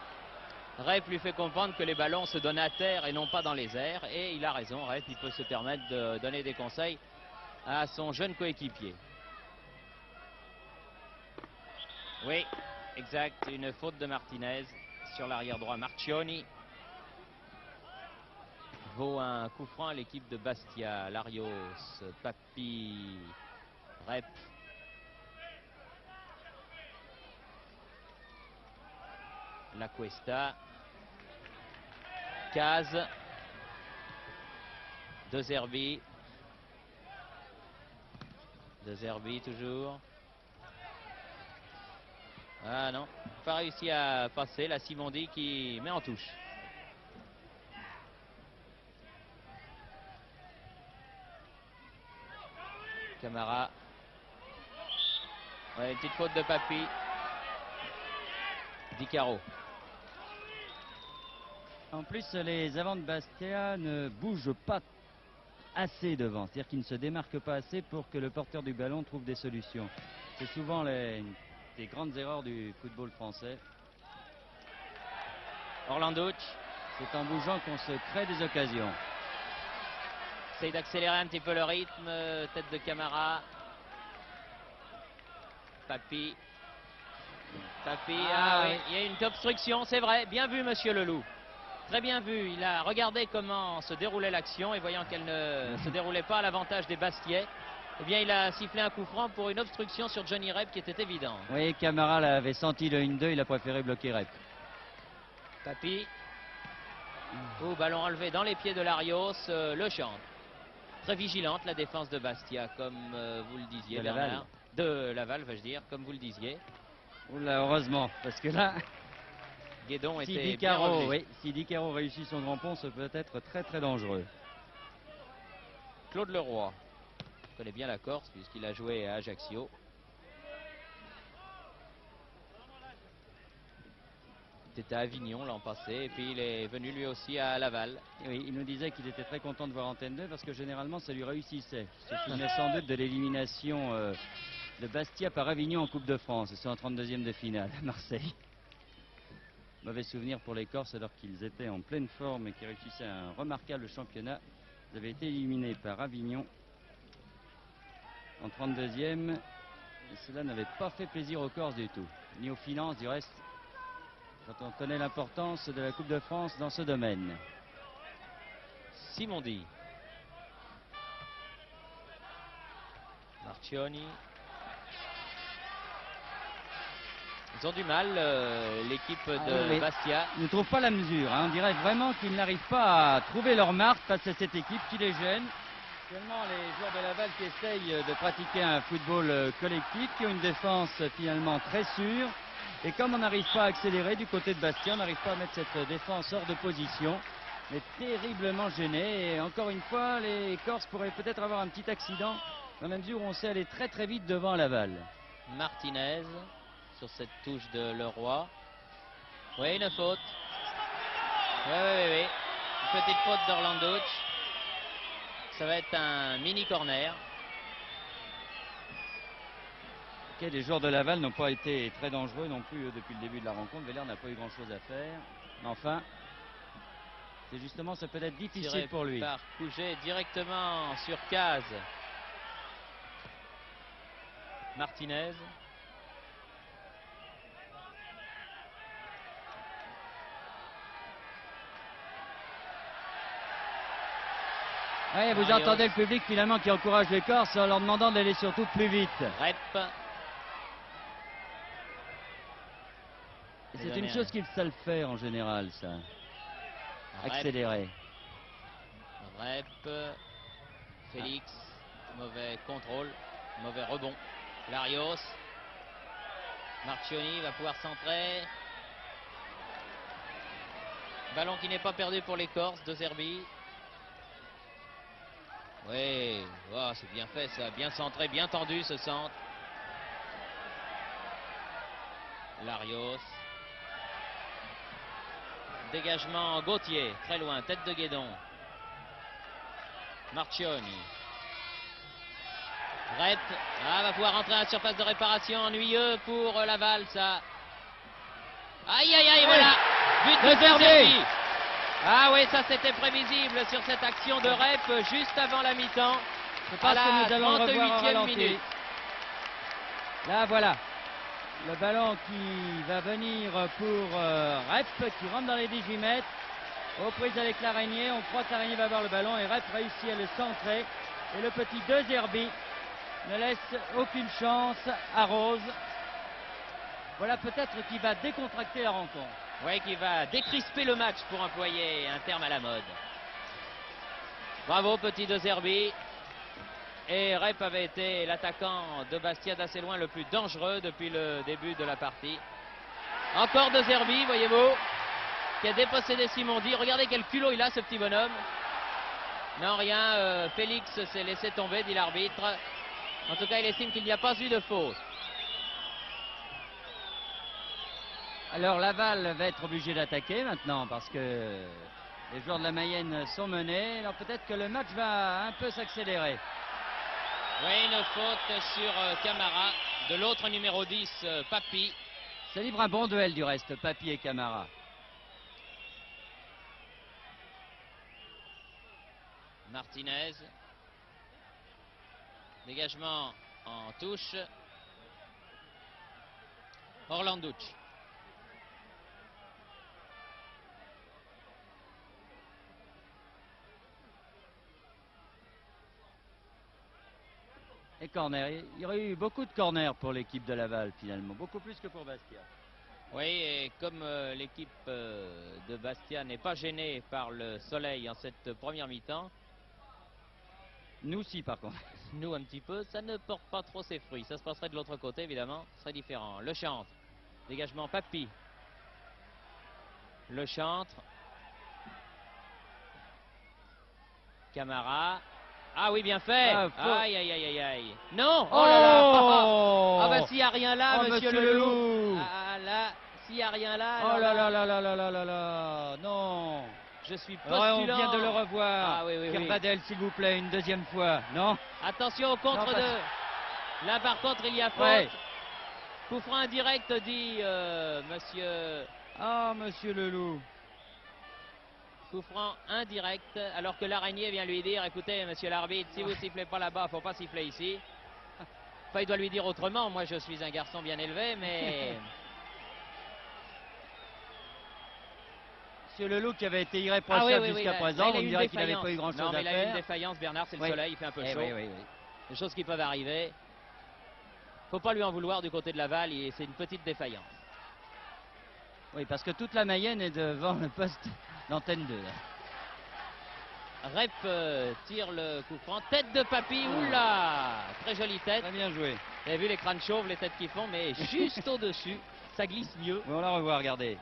Rep lui fait comprendre que les ballons se donnent à terre et non pas dans les airs. Et il a raison, Rep, il peut se permettre de donner des conseils à son jeune coéquipier. Oui, exact, une faute de Martinez sur l'arrière droit. Marchioni vaut un coup franc à l'équipe de Bastia. Larios, Papi, Rep. La Cuesta. Caz. De Zerbi. De Zerbi toujours. Ah non, pas réussi à passer. La Simondi qui met en touche. Camara. Ouais, une petite faute de Papi. Di Caro. En plus, les avants de Bastia ne bougent pas assez devant. C'est-à-dire qu'ils ne se démarquent pas assez pour que le porteur du ballon trouve des solutions. C'est souvent des grandes erreurs du football français. Orlandovic C'est en bougeant qu'on se crée des occasions. essaye d'accélérer un petit peu le rythme. Tête de Camara. Papi. Oui. Il y a une obstruction, c'est vrai. Bien vu, monsieur Leloup. Très bien vu. Il a regardé comment se déroulait l'action et voyant qu'elle ne se déroulait pas à l'avantage des Bastiais, eh bien, il a sifflé un coup franc pour une obstruction sur Johnny Rep qui était évidente. Oui, Camara l'avait senti le 1-2, il a préféré bloquer Rep. Papi. Ballon enlevé dans les pieds de Larios. Le chante. Très vigilante la défense de Bastia, comme vous le disiez, De Laval. Bernard. De Laval, vais-je dire, comme vous le disiez. Oula, heureusement, parce que là, Guédon si était Di bien Caro, revenu. oui, si Di Caro réussit son grand pont, ça peut être très très dangereux. Claude Leroy connaît bien la Corse puisqu'il a joué à Ajaccio. Il était à Avignon l'an passé et puis il est venu lui aussi à Laval. Et oui, il nous disait qu'il était très content de voir Antenne 2 parce que généralement ça lui réussissait. Il se souvenait sans doute de l'élimination de Bastia par Avignon en Coupe de France. C'est en 32e de finale à Marseille. Mauvais souvenir pour les Corses alors qu'ils étaient en pleine forme et qu'ils réussissaient un remarquable championnat. Ils avaient été éliminés par Avignon en 32e. Et cela n'avait pas fait plaisir aux Corses du tout, ni aux finances du reste, quand on connaît l'importance de la Coupe de France dans ce domaine. Simondi. Marchioni. Ils ont du mal, l'équipe de Bastia. Ils ne trouvent pas la mesure. On dirait vraiment qu'ils n'arrivent pas à trouver leur marque face à cette équipe qui les gêne. Seulement les joueurs de Laval qui essayent de pratiquer un football collectif, qui ont une défense finalement très sûre. Et comme on n'arrive pas à accélérer du côté de Bastia, on n'arrive pas à mettre cette défense hors de position. Mais terriblement gêné. Et encore une fois, les Corses pourraient peut-être avoir un petit accident dans la mesure où on sait aller très très vite devant Laval. Martinez sur cette touche de Leroy. Oui, une faute. Oui. Une petite faute d'Orlandovic. Ça va être un mini corner. Okay, les joueurs de Laval n'ont pas été très dangereux non plus depuis le début de la rencontre. Veller n'a pas eu grand chose à faire. Mais enfin, c'est justement, ça peut être difficile Tiré pour lui. Par Couget directement sur Caz. Martinez. Ouais, vous Marios. entendez le public finalement qui encourage les Corses en leur demandant d'aller surtout plus vite. Rep. Et c'est une chose qu'ils savent faire en général, ça. Accélérer. Rep. Félix. Mauvais contrôle. Mauvais rebond. Larios. Marchioni va pouvoir centrer. Ballon qui n'est pas perdu pour les Corses. De Zerbi. Oui, oh, c'est bien fait ça, bien centré, bien tendu ce centre. Larios. Dégagement Gauthier, très loin, tête de Guédon. Marchioni. Rep, va pouvoir rentrer à la surface de réparation, ennuyeux pour Laval ça. Aïe, voilà. But de Zerbi. Ah oui, ça c'était prévisible sur cette action de Rep juste avant la mi-temps. Je pense que nous allons le revoir en 38e ralenti. minute. Là, voilà. Le ballon qui va venir pour Rep, qui rentre dans les 18 mètres. Aux prises avec l'araignée. On croit que l'araignée va avoir le ballon et Rep réussit à le centrer. Et le petit De Zerbi ne laisse aucune chance à Rose. Voilà peut-être qui va décontracter la rencontre. Oui, qui va décrisper le match pour employer un terme à la mode. Bravo, petit De Zerbi. Et Rep avait été l'attaquant de Bastia d'assez loin le plus dangereux depuis le début de la partie. Encore De Zerbi, voyez-vous, qui a dépossédé Simondi. Regardez quel culot il a, ce petit bonhomme. Non, rien. Félix s'est laissé tomber, dit l'arbitre. En tout cas, il estime qu'il n'y a pas eu de faute. Alors Laval va être obligé d'attaquer maintenant parce que les joueurs de la Mayenne sont menés. Alors peut-être que le match va un peu s'accélérer. Oui, une faute sur Camara de l'autre numéro 10, Papi. Ça livre un bon duel du reste, Papi et Camara. Martinez. Dégagement en touche. Orlanducci. Et corner. Il y aurait eu beaucoup de corners pour l'équipe de Laval finalement, beaucoup plus que pour Bastia. Oui, et comme l'équipe de Bastia n'est pas gênée par le soleil en cette première mi-temps, Nous si par contre. nous un petit peu, ça ne porte pas trop ses fruits. Ça se passerait de l'autre côté, évidemment, ce serait différent. Le chantre, dégagement Papy. Le chantre. Camara. Ah oui, bien fait. Ah, aïe, aïe, aïe, aïe, aïe. Non. Oh là là. Oh Ah bah s'il n'y a rien là, Oh, monsieur monsieur Leloup. Leloup. Ah là, s'il n'y a rien là, Oh alors là là là là là là là là. Non. je suis Ouais, on postulant. vient de le revoir. Ah oui, oui, oui. Kerbadel, s'il vous plaît, une deuxième fois. Non. Attention au contre Non, pas- de. Là par contre il y a faute. Ouais. Coup franc indirect dit monsieur. Ah, monsieur Leloup. Coup franc indirect, alors que l'araignée vient lui dire, écoutez monsieur l'arbitre, si vous sifflez pas là-bas, faut pas siffler ici. Enfin il doit lui dire autrement, moi je suis un garçon bien élevé, mais. Monsieur Leloup qui avait été Ah oui, irréprochable oui, oui, jusqu'à là, présent, là, il a on eu une dirait qu'il n'avait défaillance. pas eu grand-chose Non, mais à il a eu une faire. défaillance, Bernard, c'est le Oui. soleil, il fait un peu chaud. Oui, oui, oui. Des choses qui peuvent arriver. Faut pas lui en vouloir du côté de Laval, c'est une petite défaillance. Oui, parce que toute la Mayenne est devant le poste d'antenne 2. Là. Rep tire le coup franc, tête de Papy, oula, très jolie tête. Très bien joué. Vous avez vu les crânes chauves, les têtes qui font, mais juste au-dessus, ça glisse mieux. Oui, on la revoit, regardez.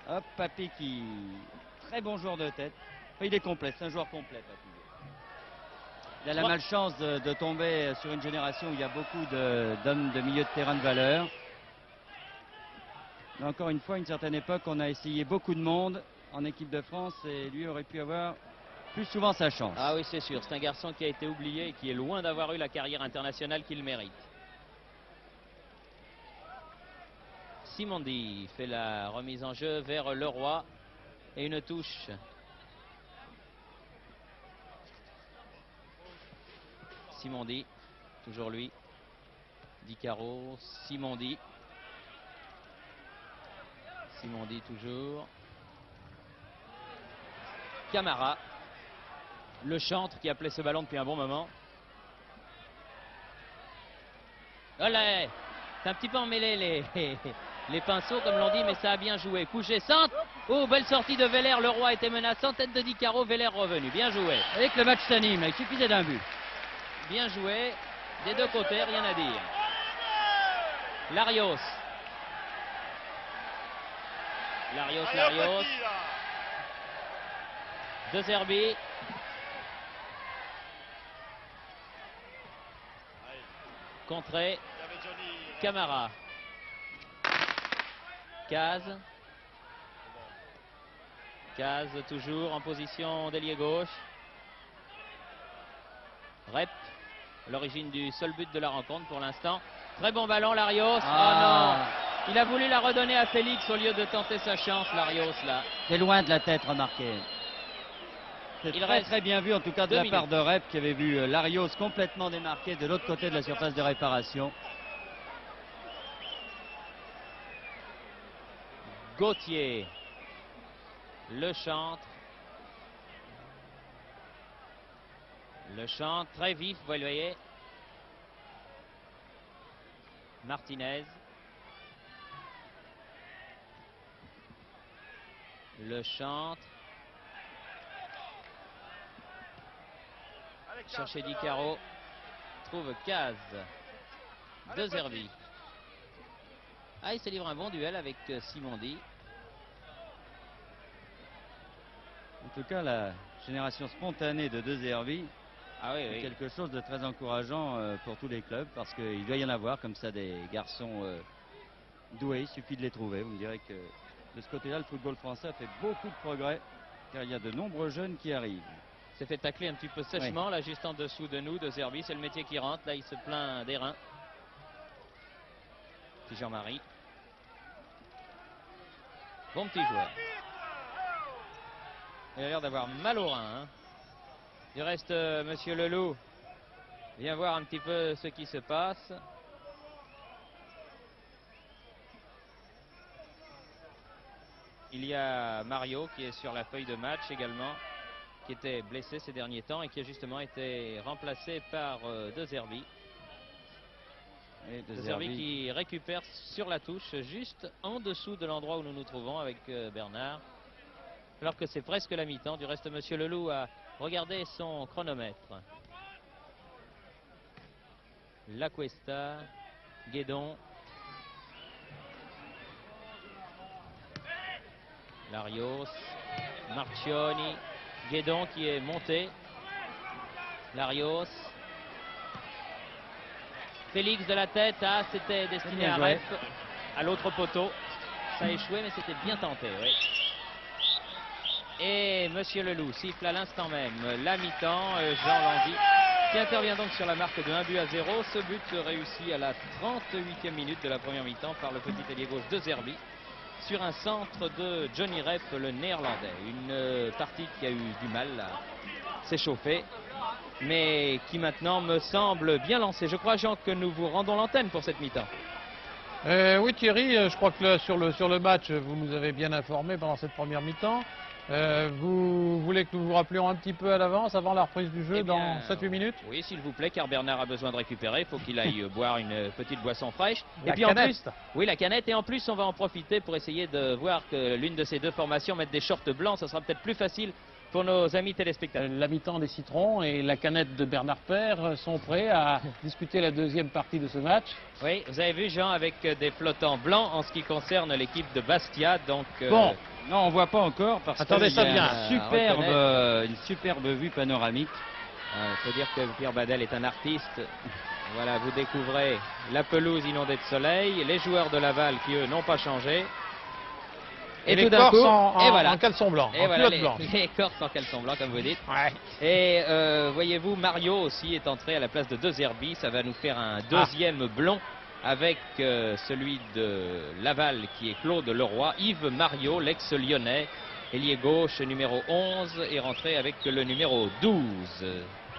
Hop, Papy qui... Très bon joueur de tête. Enfin, il est complet, c'est un joueur complet, Papy. Il a la malchance de tomber sur une génération où il y a beaucoup d'hommes de milieu de terrain de valeur. Mais encore une fois, à une certaine époque, on a essayé beaucoup de monde en équipe de France et lui aurait pu avoir plus souvent sa chance. Ah oui, c'est sûr, c'est un garçon qui a été oublié et qui est loin d'avoir eu la carrière internationale qu'il mérite. Simondi fait la remise en jeu vers Leroy et une touche. Simondi, toujours lui. Di Caro, Simondi. Simondi toujours. Camara. Le chantre qui appelait ce ballon depuis un bon moment. Olé, c'est un petit peu emmêlé les pinceaux comme l'on dit, mais ça a bien joué. Couché, centre. Oh, belle sortie de Veller. Leroy était menaçant. Tête de Di Caro, Veller revenu. Bien joué. Et que le match s'anime, il suffisait d'un but. Bien joué. Des deux côtés, rien à dire. Larios. Larios. De Zerbi. Contré. Camara. Caz toujours en position d'ailier gauche. Rep. L'origine du seul but de la rencontre pour l'instant. Très bon ballon, Larios. Oh non, il a voulu la redonner à Félix au lieu de tenter sa chance, Larios, là. C'est loin de la tête, remarquez. C'est très bien vu, en tout cas de la part de Rep, qui avait vu Larios complètement démarqué de l'autre côté de la surface de réparation. Gauthier. Le chantre. Le chantre très vif, vous le voyez. Martinez. Le chantre. Chercher Di Caro. Trouve Caz. De Zerbi. Ah, il se livre un bon duel avec Simondi. En tout cas, la génération spontanée de De Zerbi est quelque chose de très encourageant pour tous les clubs, parce qu'il doit y en avoir comme ça des garçons doués, il suffit de les trouver. Vous me direz que de ce côté-là, le football français a fait beaucoup de progrès, car il y a de nombreux jeunes qui arrivent. S'est fait tacler un petit peu sèchement, là, juste en dessous de nous, De Zerbi. C'est le métier qui rentre. Là, il se plaint des reins. Petit Jean-Marie. Bon petit joueur. Il a l'air d'avoir mal aux reins. Hein. Du reste, Monsieur Leloup vient voir un petit peu ce qui se passe. Il y a Mario qui est sur la feuille de match également, qui était blessé ces derniers temps et qui a justement été remplacé par De Zerbi. De Zerbi qui récupère sur la touche juste en dessous de l'endroit où nous nous trouvons avec Bernard. Alors que c'est presque la mi-temps. Du reste, Monsieur Leloup a regardé son chronomètre. La Cuesta, Guédon, Larios, Marchioni, Guédon qui est monté, Larios, Félix de la tête, ah c'était destiné à Rep, à l'autre poteau, ça a échoué mais c'était bien tenté, oui. Et Monsieur Leloup siffle à l'instant même la mi-temps, Jean Landy, qui intervient donc sur la marque de 1-0. Ce but réussi à la 38e minute de la première mi-temps par le petit ailier gauche de Zerbi, sur un centre de Johnny Rep, le néerlandais. Une partie qui a eu du mal à s'échauffer, mais qui maintenant me semble bien lancée. Je crois, Jean, que nous vous rendons l'antenne pour cette mi-temps. Oui Thierry, je crois que là, sur le match, vous nous avez bien informés pendant cette première mi-temps. Vous voulez que nous vous rappelions un petit peu à l'avance, avant la reprise du jeu, dans 7-8 minutes? Oui, s'il vous plaît, car Bernard a besoin de récupérer. Il faut qu'il aille boire une petite boisson fraîche. La Et puis canette. en plus, oui, la canette. Et en plus, on va en profiter pour essayer de voir que l'une de ces deux formations mette des shorts blancs. Ça sera peut-être plus facile pour nos amis téléspectateurs. La mi-temps des Citrons et la canette de Bernard Père sont prêts à discuter la deuxième partie de ce match. Oui, vous avez vu, Jean, avec des flottants blancs en ce qui concerne l'équipe de Bastia. Donc, Bon. Non, on voit pas encore parce Attendez, qu'il ça y a vient. une superbe vue panoramique. Il faut dire que Pierre Badel est un artiste. Voilà, vous découvrez la pelouse inondée de soleil, les joueurs de Laval qui, eux, n'ont pas changé. Et tout les d'un Corses coup, en caleçon blanc, et en voilà, culotte blanche. les Corses en caleçon blanc, comme vous dites. Ouais. Et voyez-vous, Mario aussi est entré à la place de De Zerbi. Ça va nous faire un deuxième blond avec celui de Laval qui est Claude Leroy. Yves Mario, l'ex-lyonnais, ailier gauche numéro 11, est rentré avec le numéro 12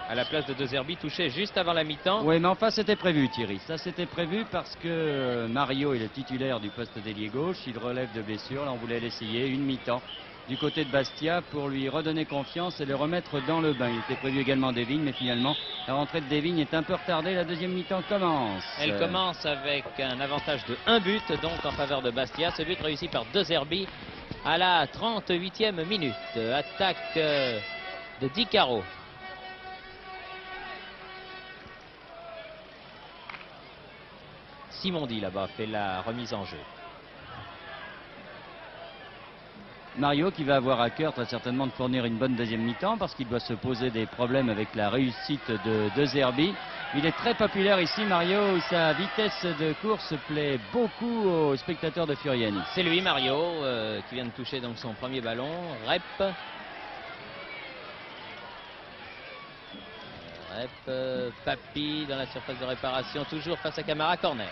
à la place de De Zerbi, touché juste avant la mi-temps. Oui, mais enfin c'était prévu, Thierry. Ça c'était prévu parce que Mario est le titulaire du poste d'ailier gauche. Il relève de blessure. Là, on voulait l'essayer une mi-temps du côté de Bastia pour lui redonner confiance et le remettre dans le bain. Il était prévu également Desvignes, mais finalement la rentrée de Desvignes est un peu retardée. La deuxième mi-temps commence. Elle commence avec un avantage de 1 but donc en faveur de Bastia. Ce but réussi par De Zerbi à la 38e minute. Attaque de Di Caro. Simondi là-bas fait la remise en jeu. Mario qui va avoir à cœur très certainement de fournir une bonne deuxième mi-temps parce qu'il doit se poser des problèmes avec la réussite de Zerbi. Il est très populaire ici, Mario, où sa vitesse de course plaît beaucoup aux spectateurs de Furiani. C'est lui, Mario, qui vient de toucher donc son premier ballon. Rep. Papi dans la surface de réparation, toujours face à Camara, corner.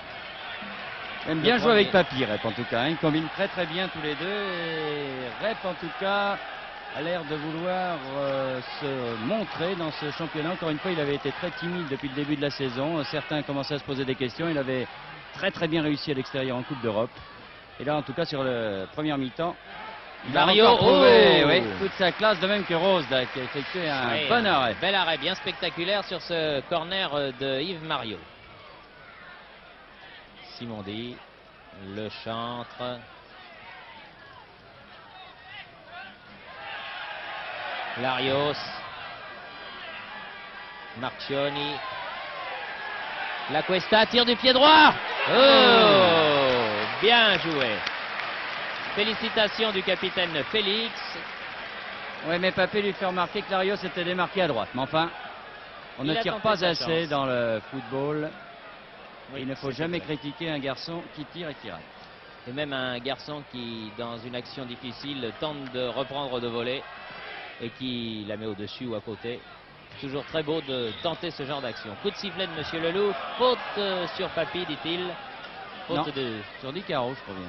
Aime bien jouer avec Papi, Rep en tout cas. Ils combinent très très bien tous les deux. Et Rep en tout cas a l'air de vouloir se montrer dans ce championnat. Encore une fois, il avait été très timide depuis le début de la saison. Certains commençaient à se poser des questions. Il avait très très bien réussi à l'extérieur en Coupe d'Europe. Et là en tout cas sur le premier mi-temps, il Mario, a encore trouvé toute sa classe, de même que Rose là, qui a effectué un bon arrêt. Bel arrêt, bien spectaculaire sur ce corner de Yves Mario. Simondi, le chantre. Larios. Marchioni. La Cuesta tire du pied droit. Oh, bien joué. Félicitations du capitaine Félix. Oui, mais Papé lui fait remarquer que Larios s'était démarqué à droite. Mais enfin, on ne tire pas assez dans le football. Oui, il ne faut jamais critiquer un garçon qui tire et qui rate. Et même un garçon qui, dans une action difficile, tente de reprendre de volée et qui la met au-dessus ou à côté. Toujours très beau de tenter ce genre d'action. Coup de sifflet de Monsieur Leloup. Faute sur Papi, dit-il. Faute sur Di Caro, je crois bien.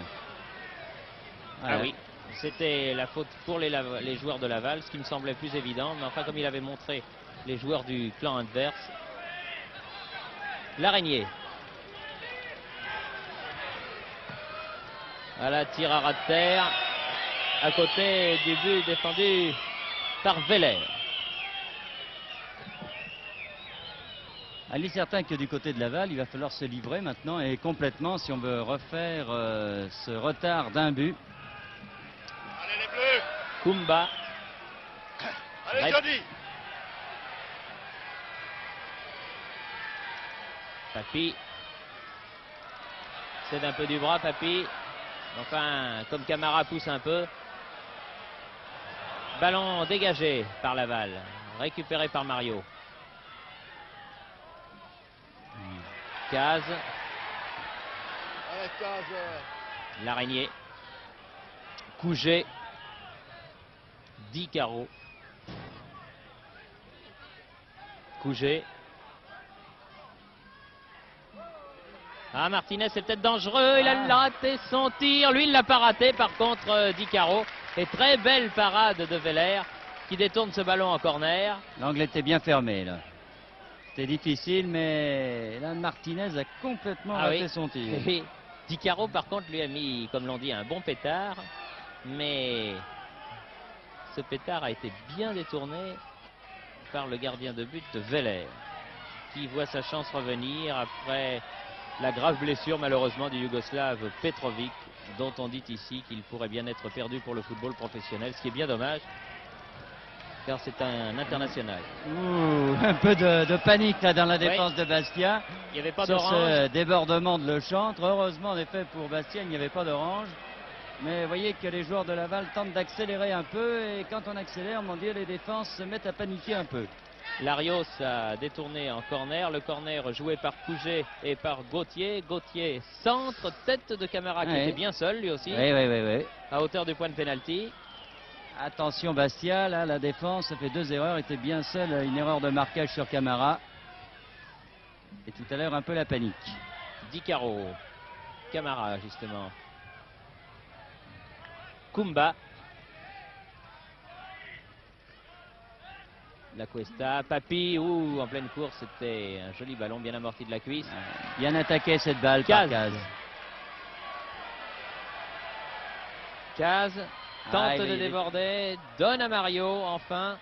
Ah oui. C'était la faute pour les joueurs de Laval, ce qui me semblait plus évident. Mais enfin, comme il avait montré les joueurs du clan adverse. L'araignée. Voilà, tir à ras de terre. À côté du but défendu par Veller. Il est certain que du côté de Laval, il va falloir se livrer maintenant et complètement si on veut refaire ce retard d'un but. Allez les bleus. Kumba. Allez Johnny. Papy. Cède un peu du bras, Papy. Enfin, comme Camara pousse un peu. Ballon dégagé par Laval. Récupéré par Mario. Caz. Allez Caz. L'araignée. Couget. 10 carreaux. Couget. Ah, Martinez, c'est peut-être dangereux. Il a raté son tir. Lui, il l'a pas raté. Par contre, Di Caro. Et très belle parade de Veller qui détourne ce ballon en corner. L'angle était bien fermé là. C'était difficile, mais là, Martinez a complètement raté son tir. Et Di Caro, par contre, lui a mis, comme l'on dit, un bon pétard. Mais ce pétard a été bien détourné par le gardien de but de Veller, qui voit sa chance revenir après la grave blessure malheureusement du Yougoslave Petrovic, dont on dit ici qu'il pourrait bien être perdu pour le football professionnel, ce qui est bien dommage, car c'est un international. Un peu de panique là dans la défense de Bastia. Il n'y avait pas sur d'orange. ce débordement de Lechantre. Heureusement en effet pour Bastia, il n'y avait pas d'orange. Mais vous voyez que les joueurs de Laval tentent d'accélérer un peu, et quand on accélère, mon Dieu, les défenses se mettent à paniquer un peu. Larios a détourné en corner. Le corner joué par Couget et par Gauthier. Gauthier centre, tête de Camara qui était bien seul lui aussi. Oui. À hauteur du point de pénalty. Attention Bastia, là la défense a fait 2 erreurs, était bien seul, une erreur de marquage sur Camara. Et tout à l'heure un peu la panique. Di Caro. Camara justement. Kumba. La Cuesta, Papy, en pleine course, c'était un joli ballon bien amorti de la cuisse. Bien attaqué cette balle Caz. par Caz. Caz tente de déborder, donne à Mario enfin.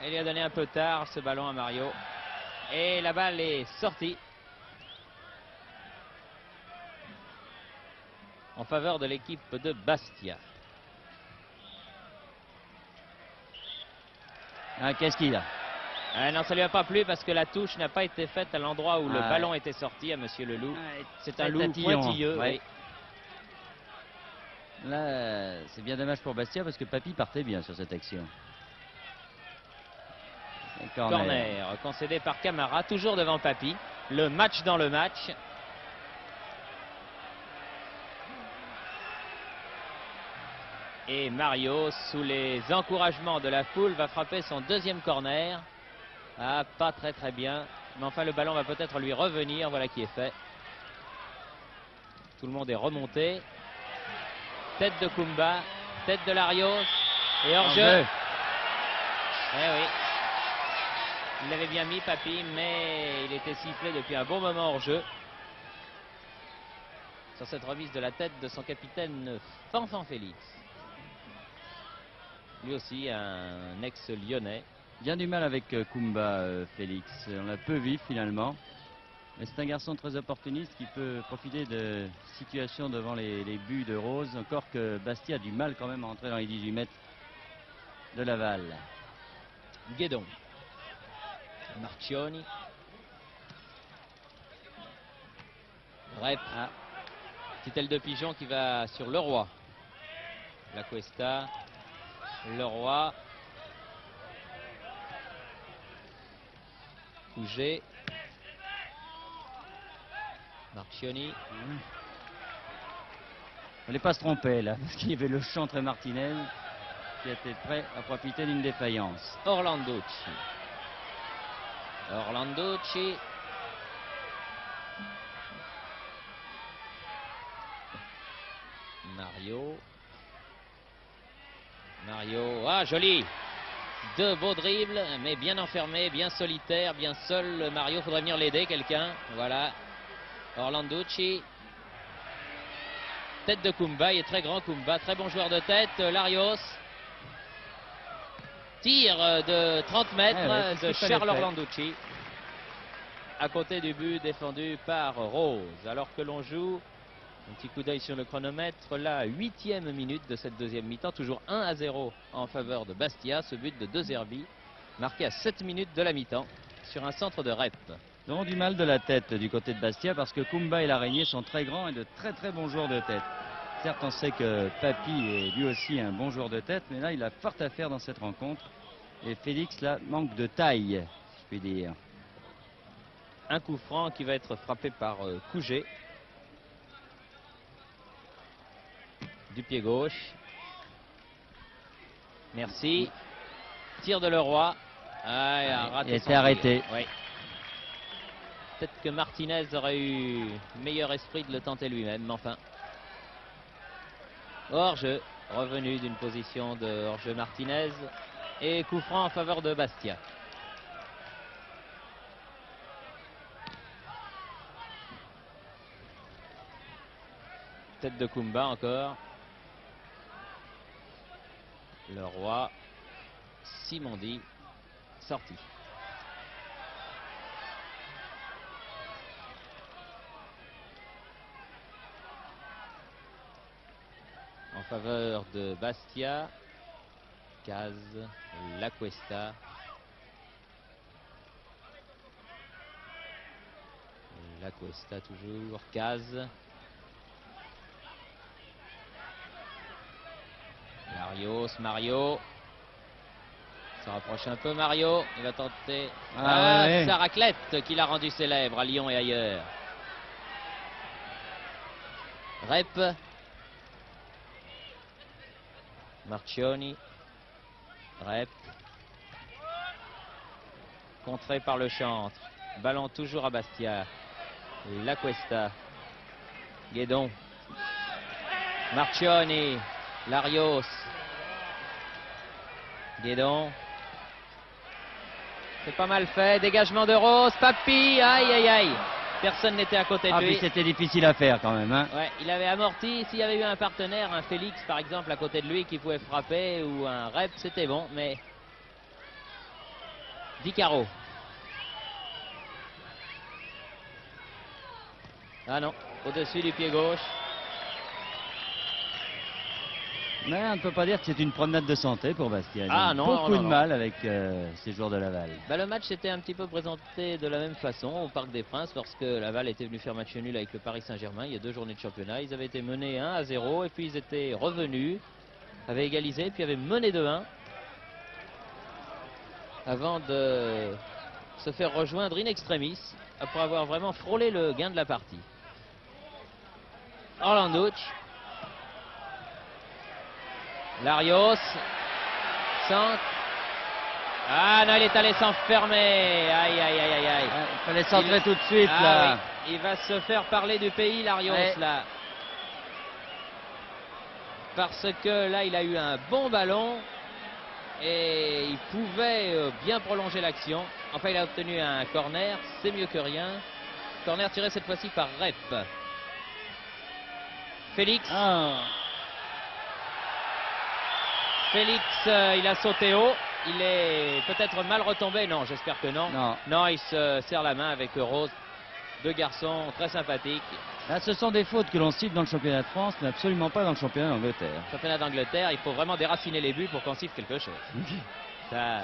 Il lui a donné un peu tard ce ballon à Mario. Et la balle est sortie. En faveur de l'équipe de Bastia. Qu'est-ce qu'il a? Non, ça lui a pas plu parce que la touche n'a pas été faite à l'endroit où le ballon était sorti à Monsieur Leloup. C'est un loup pointilleux. Ouais. Là, c'est bien dommage pour Bastia parce que Papy partait bien sur cette action. Corner concédé par Camara, toujours devant Papy. Le match dans le match. Et Mario, sous les encouragements de la foule, va frapper son deuxième corner. Pas très bien. Mais enfin, le ballon va peut-être lui revenir. Voilà qui est fait. Tout le monde est remonté. Tête de Kumba, tête de Larios. Et hors-jeu. Oui. Il l'avait bien mis, Papy, mais il était sifflé depuis un bon moment hors-jeu. Sur cette remise de la tête de son capitaine Fanfan Félix. Lui aussi un ex-lyonnais. Bien du mal avec Kumba, Félix. On l'a peu vu finalement. Mais c'est un garçon très opportuniste qui peut profiter de situations devant les buts de Rose. Encore que Bastia a du mal quand même à entrer dans les 18 mètres de Laval. Guédon. Marchioni. Rep. Petite aile de pigeon qui va sur Leroy. La Cuesta. Leroy. Couget. Marchioni. Il ne fallait pas se tromper là, parce qu'il y avait Lechantre et Martinez qui étaient prêts à profiter d'une défaillance. Orlanducci. Mario. Mario, ah joli. Deux beaux dribbles, mais bien enfermé, bien solitaire, bien seul. Mario, faudrait venir l'aider, quelqu'un. Voilà. Orlanducci. Tête de Kumba, il est très grand Kumba, très bon joueur de tête. Larios. Tir de 30 mètres de Charles Orlanducci. À côté du but défendu par Rose. Alors que l'on joue, un petit coup d'œil sur le chronomètre, la 8e minute de cette deuxième mi-temps, toujours 1-0 en faveur de Bastia. Ce but de De Zerbi, marqué à 7 minutes de la mi-temps, sur un centre de Rep. Ils auront du mal de la tête du côté de Bastia parce que Kumba et l'Araignée sont très grands et de très très bons joueurs de tête. Certes, on sait que Papy est lui aussi un bon joueur de tête, mais là, il a fort à faire dans cette rencontre. Et Félix, là, manque de taille, si je puis dire. Un coup franc qui va être frappé par Couget. Du pied gauche. Merci. Tir de Leroy. Ah, il a raté. Il était arrêté. Oui. Peut-être que Martinez aurait eu meilleur esprit de le tenter lui-même, mais enfin. Hors-jeu, revenu d'une position de hors-jeu Martinez. Et coup franc en faveur de Bastia. Tête de Kumba encore. Leroy. Simondi. Sorti. En faveur de Bastia. Caz. Lacuesta. Lacuesta toujours. Caz. Larios, Mario. Ça rapproche un peu Mario. Il va tenter. Ouais. Sa raclette qui l'a rendu célèbre à Lyon et ailleurs. Rep. Marchioni. Rep. Contré par le chantre. Ballon toujours à Bastia. Lacuesta. Guédon. Marchioni. Larios. Guédon. C'est pas mal fait. Dégagement de Rose. Papy. Aïe, aïe, aïe. Personne n'était à côté de lui. C'était difficile à faire quand même. Hein. Ouais, il avait amorti. S'il y avait eu un partenaire, un Félix par exemple, à côté de lui qui pouvait frapper ou un Rep, c'était bon. Mais Di Caro. Ah non, au-dessus du pied gauche. Mais on ne peut pas dire que c'est une promenade de santé pour Bastia. Ah non, beaucoup non, de mal avec ces joueurs de Laval. Bah, le match s'était un petit peu présenté de la même façon au Parc des Princes lorsque Laval était venu faire match nul avec le Paris Saint-Germain il y a 2 journées de championnat. Ils avaient été menés 1-0 et puis ils étaient revenus, avaient égalisé, puis avaient mené 2-1 avant de se faire rejoindre in extremis après avoir vraiment frôlé le gain de la partie. Orlanducci. Larios. Centre. Ah non, il est allé s'enfermer. Aïe, aïe, aïe, aïe, aïe. Il fallait centrer tout de suite. Ah, là. oui. Il va se faire parler du pays, Larios, là. Parce que là, il a eu un bon ballon. Et il pouvait bien prolonger l'action. Enfin, il a obtenu un corner. C'est mieux que rien. Corner tiré cette fois-ci par Rep. Félix. Ah. Félix, il a sauté haut. Il est peut-être mal retombé. Non, j'espère que non. Non, il se serre la main avec Rose. 2 garçons très sympathiques. Là, ce sont des fautes que l'on cite dans le championnat de France, mais absolument pas dans le championnat d'Angleterre. Championnat d'Angleterre, il faut vraiment déraciner les buts pour qu'on siffle quelque chose. Ça...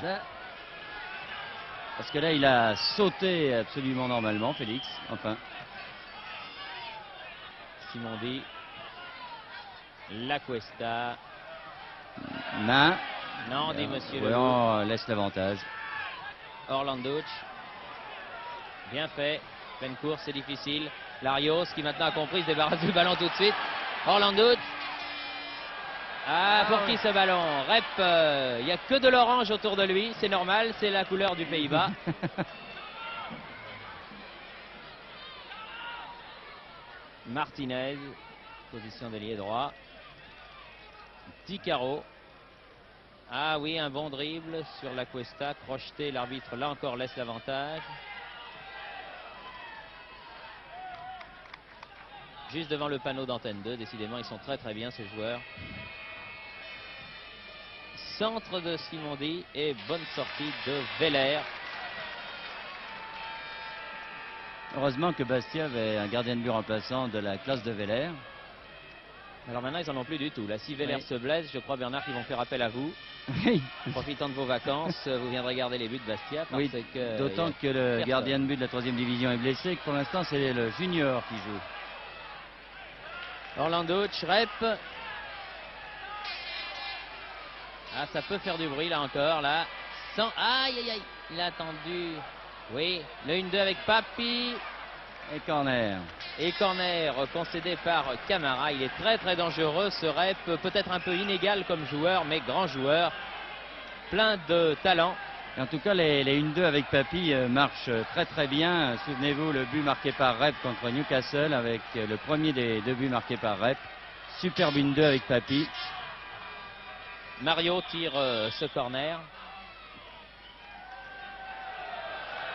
Parce que là, il a sauté absolument normalement, Félix. Enfin. Simondi. Lacuesta. Main. Non, dit monsieur Le on laisse l'avantage. Orlanducci. Bien fait. Pleine course, c'est difficile. Larios qui maintenant a compris, se débarrasse du ballon tout de suite. Orlanducci. Ah, pour qui ce ballon? Rep, il n'y a que de l'orange autour de lui. C'est normal, c'est la couleur du Pays-Bas. Martinez, position d'ailier droit. Di Caro. Ah oui, un bon dribble sur la Cuesta, crocheté, l'arbitre là encore laisse l'avantage. Juste devant le panneau d'antenne 2, décidément ils sont très très bien ces joueurs. Centre de Simondi et bonne sortie de Veller. Heureusement que Bastia avait un gardien de but remplaçant de la classe de Veller. Alors maintenant ils en ont plus du tout. Là, si Veller Oui. se blesse, je crois Bernard qu'ils vont faire appel à vous. Oui. Profitant de vos vacances, vous viendrez garder les buts de Bastia. Parce Oui, que d'autant que le gardien de but de la 3e division est blessé et que pour l'instant c'est le junior qui joue. Orlando Schrep. Ah, ça peut faire du bruit là encore, là. Sans... Aïe, aïe, aïe. Il a attendu. Oui, le 1-2 avec Papi. Et corner. Et corner concédé par Camara. Il est très très dangereux ce Rep. Peut-être un peu inégal comme joueur, mais grand joueur. Plein de talent. Et en tout cas, les 1-2 avec Papi marchent très très bien. Souvenez-vous, le but marqué par Rep contre Newcastle avec le premier des 2 buts marqués par Rep. Superbe 1-2 avec Papi. Mario tire ce corner.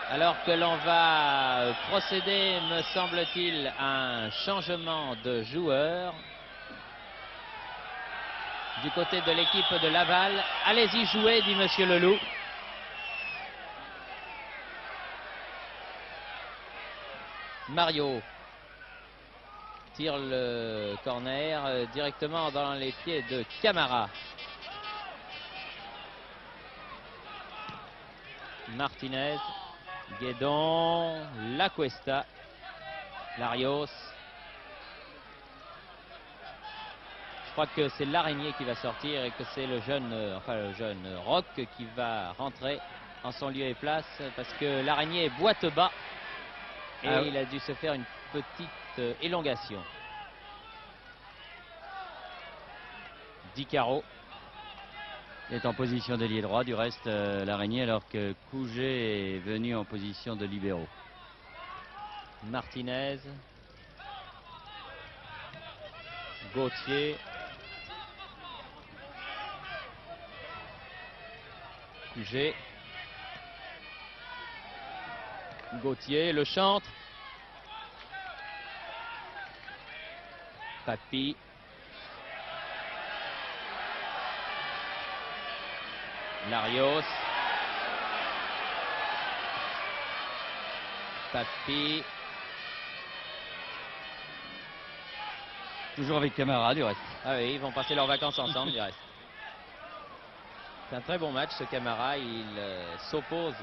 Alors que l'on va procéder, me semble-t-il, à un changement de joueur. Du côté de l'équipe de Laval. Allez-y jouer, dit Monsieur Leloup. Mario tire le corner directement dans les pieds de Camara. Martinez, Guédon, La Cuesta, Larios. Je crois que c'est l'araignée qui va sortir et que c'est le jeune Rock qui va rentrer en son lieu et place parce que l'araignée est boîte bas et il a dû se faire une petite élongation. Di Caro est en position d'ailier droit, du reste l'araignée, alors que Couget est venu en position de libéraux. Martinez, Gauthier, Couget, Gauthier, le chantre, Papi, Larios, Papi, toujours avec Camara du reste. Ah oui, ils vont passer leurs vacances ensemble du reste. C'est un très bon match ce Camara, il s'oppose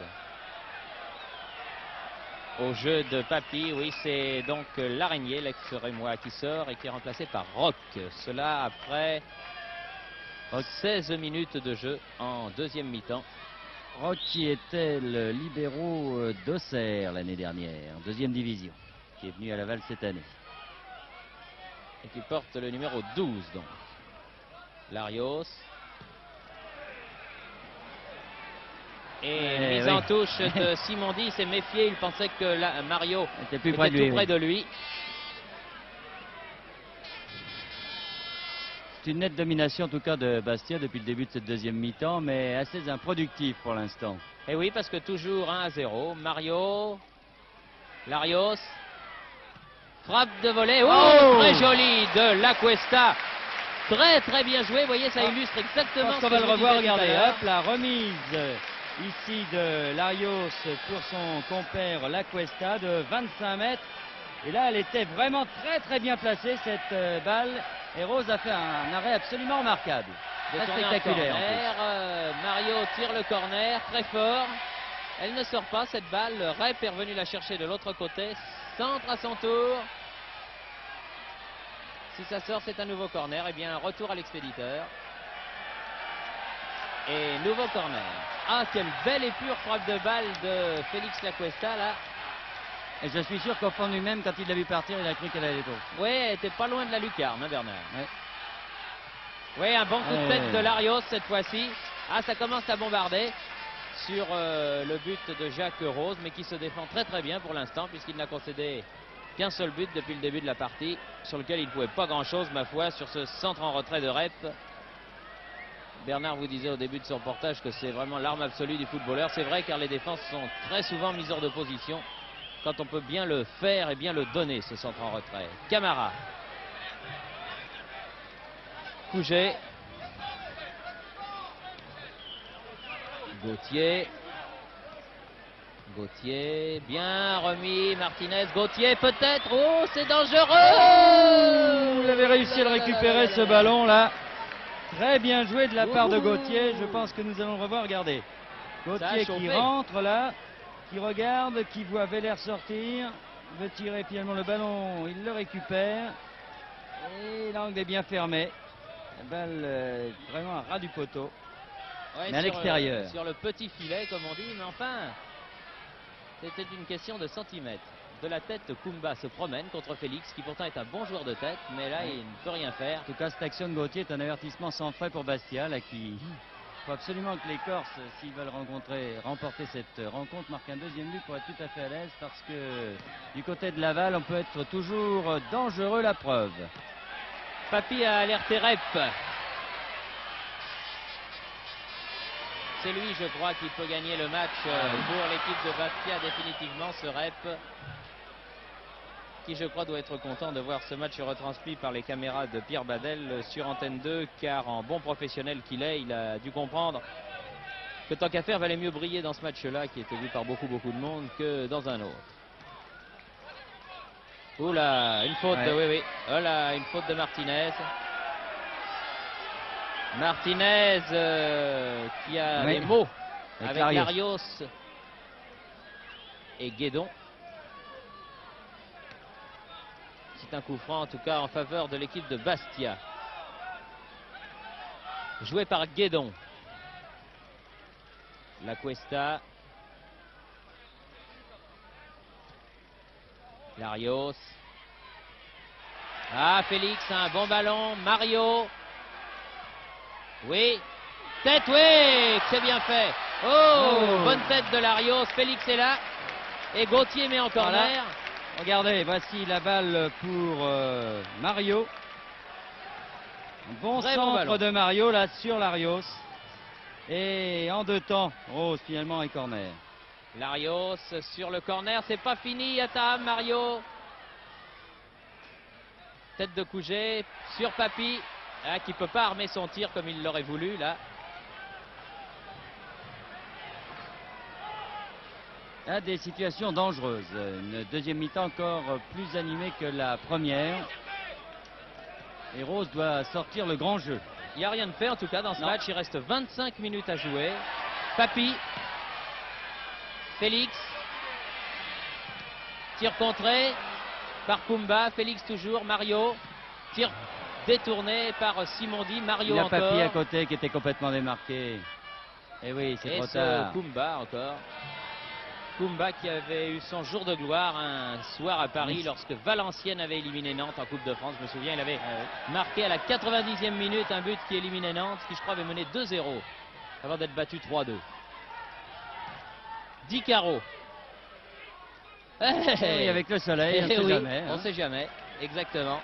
au jeu de Papi. Oui, c'est donc l'araignée, l'ex-rémois qui sort et qui est remplacé par Rock. Cela après 16 minutes de jeu en deuxième mi-temps. Rock qui était le libéraux d'Auxerre l'année dernière, en 2e division, qui est venu à Laval cette année. Et qui porte le numéro 12 donc. Larios. Et mise en touche de Simondi, il s'est méfié, il pensait que Mario était plus était près de lui, tout près de lui. C'est une nette domination en tout cas de Bastia depuis le début de cette deuxième mi-temps, mais assez improductive pour l'instant. Et oui, parce que toujours 1-0. Mario, Larios, frappe de volée. Oh, très joli de La Cuesta. Très très bien joué, vous voyez, ça illustre exactement ce qu'on va le revoir, regardez, hop, hop, la remise ici de Larios pour son compère La Cuesta de 25 mètres. Et là, elle était vraiment très très bien placée cette balle. Et Rose a fait un arrêt absolument remarquable. Très spectaculaire. Mario tire le corner très fort. Elle ne sort pas cette balle. Le Rep est revenu la chercher de l'autre côté. Centre à son tour. Si ça sort, c'est un nouveau corner. Et bien, un retour à l'expéditeur. Et nouveau corner. Ah, quelle belle et pure frappe de balle de Félix La Cuesta là. Et je suis sûr qu'au fond de lui-même, quand il l'a vu partir, il a cru qu'elle allait être. Oui, elle était pas loin de la lucarne, hein, Bernard. Oui, un bon coup de tête de Larios cette fois-ci. Ah, ça commence à bombarder sur le but de Jacques Rose, mais qui se défend très très bien pour l'instant, puisqu'il n'a concédé qu'un seul but depuis le début de la partie, sur lequel il ne pouvait pas grand-chose, ma foi, sur ce centre en retrait de Rep. Bernard vous disait au début de son reportage que c'est vraiment l'arme absolue du footballeur. C'est vrai car les défenses sont très souvent mises hors de position quand on peut bien le faire et bien le donner, ce centre en retrait. Camara. Couget. Gauthier. Gauthier, bien remis, Martinez, Gauthier peut-être, oh c'est dangereux. Vous avez réussi à le récupérer ce ballon là. Très bien joué de la part de Gauthier, je pense que nous allons le revoir, regardez. Gauthier qui rentre là, qui regarde, qui voit Veller sortir, veut tirer finalement le ballon, il le récupère. Et l'angle est bien fermé. La balle vraiment à ras du poteau, Ouais, mais à l'extérieur. Sur le petit filet comme on dit, mais enfin... C'était une question de centimètres. De la tête, Kumba se promène contre Félix, qui pourtant est un bon joueur de tête, mais là, il ne peut rien faire. En tout cas, cette action de Gauthier est un avertissement sans frais pour Bastia, là, qui... Il faut absolument que les Corses, s'ils veulent remporter cette rencontre, marquent un deuxième but pour être tout à fait à l'aise, parce que du côté de Laval, on peut être toujours dangereux, la preuve. Papy a alerté Rep. C'est lui, je crois, qui peut gagner le match pour l'équipe de Bastia définitivement, ce Rep, qui je crois doit être content de voir ce match retransmis par les caméras de Pierre Badel sur Antenne 2, car en bon professionnel qu'il est, il a dû comprendre que tant qu'à faire, valait mieux briller dans ce match-là, qui était vu par beaucoup de monde, que dans un autre. Oula, une faute, oui, oui. Voilà, une faute de Martinez. Martinez qui a des mots avec Larios et Guédon. C'est un coup franc en tout cas en faveur de l'équipe de Bastia. Joué par Guédon. La Cuesta. Larios. Ah, Félix, un bon ballon. Mario. Oui, tête, oui, c'est bien fait. Oh, bonne tête de Larios, Félix est là. Et Gauthier met en corner. Voilà. Regardez, voici la balle pour Mario. Bon centre de Mario là sur Larios. Et en deux temps, Rose finalement et corner. Larios sur le corner, c'est pas fini, Atam, Mario. Tête de Couget sur Papy. Ah, qui ne peut pas armer son tir comme il l'aurait voulu là. Ah, des situations dangereuses. Une deuxième mi-temps encore plus animée que la première. Et Rose doit sortir le grand jeu. Il n'y a rien de fait en tout cas dans ce match. Il reste 25 minutes à jouer. Papy. Félix. Tir contré par Kumba. Félix toujours. Mario. Tir détourné par Simondi. Mario encore. Il y a Papy à côté qui était complètement démarqué. Et oui, c'est trop tard. Kumba encore. Kumba qui avait eu son jour de gloire un soir à Paris lorsque Valenciennes avait éliminé Nantes en Coupe de France. Je me souviens, il avait marqué à la 90e minute un but qui éliminait Nantes, qui je crois avait mené 2-0 avant d'être battu 3-2. Di Caro. Oui, avec le soleil, on ne sait jamais. On ne sait jamais, exactement.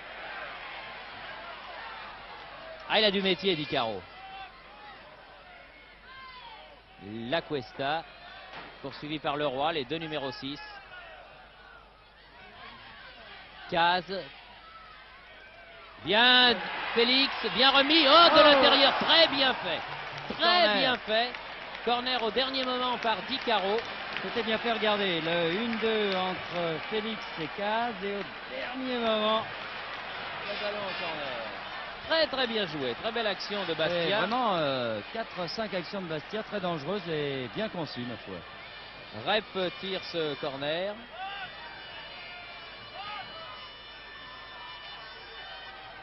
Ah, il a du métier, Di Caro. La Cuesta, poursuivi par Leroy, les deux numéros 6. Caz. Bien, Félix, bien remis. Oh, de l'intérieur, très bien fait. Très bien fait. Corner au dernier moment par Di Caro. C'était bien fait, regardez, le 1-2 entre Félix et Caz, et au dernier moment, le ballon au corner. Très très bien joué, très belle action de Bastia. Et vraiment 4-5 actions de Bastia, très dangereuses et bien conçues, ma foi. Rep tire ce corner.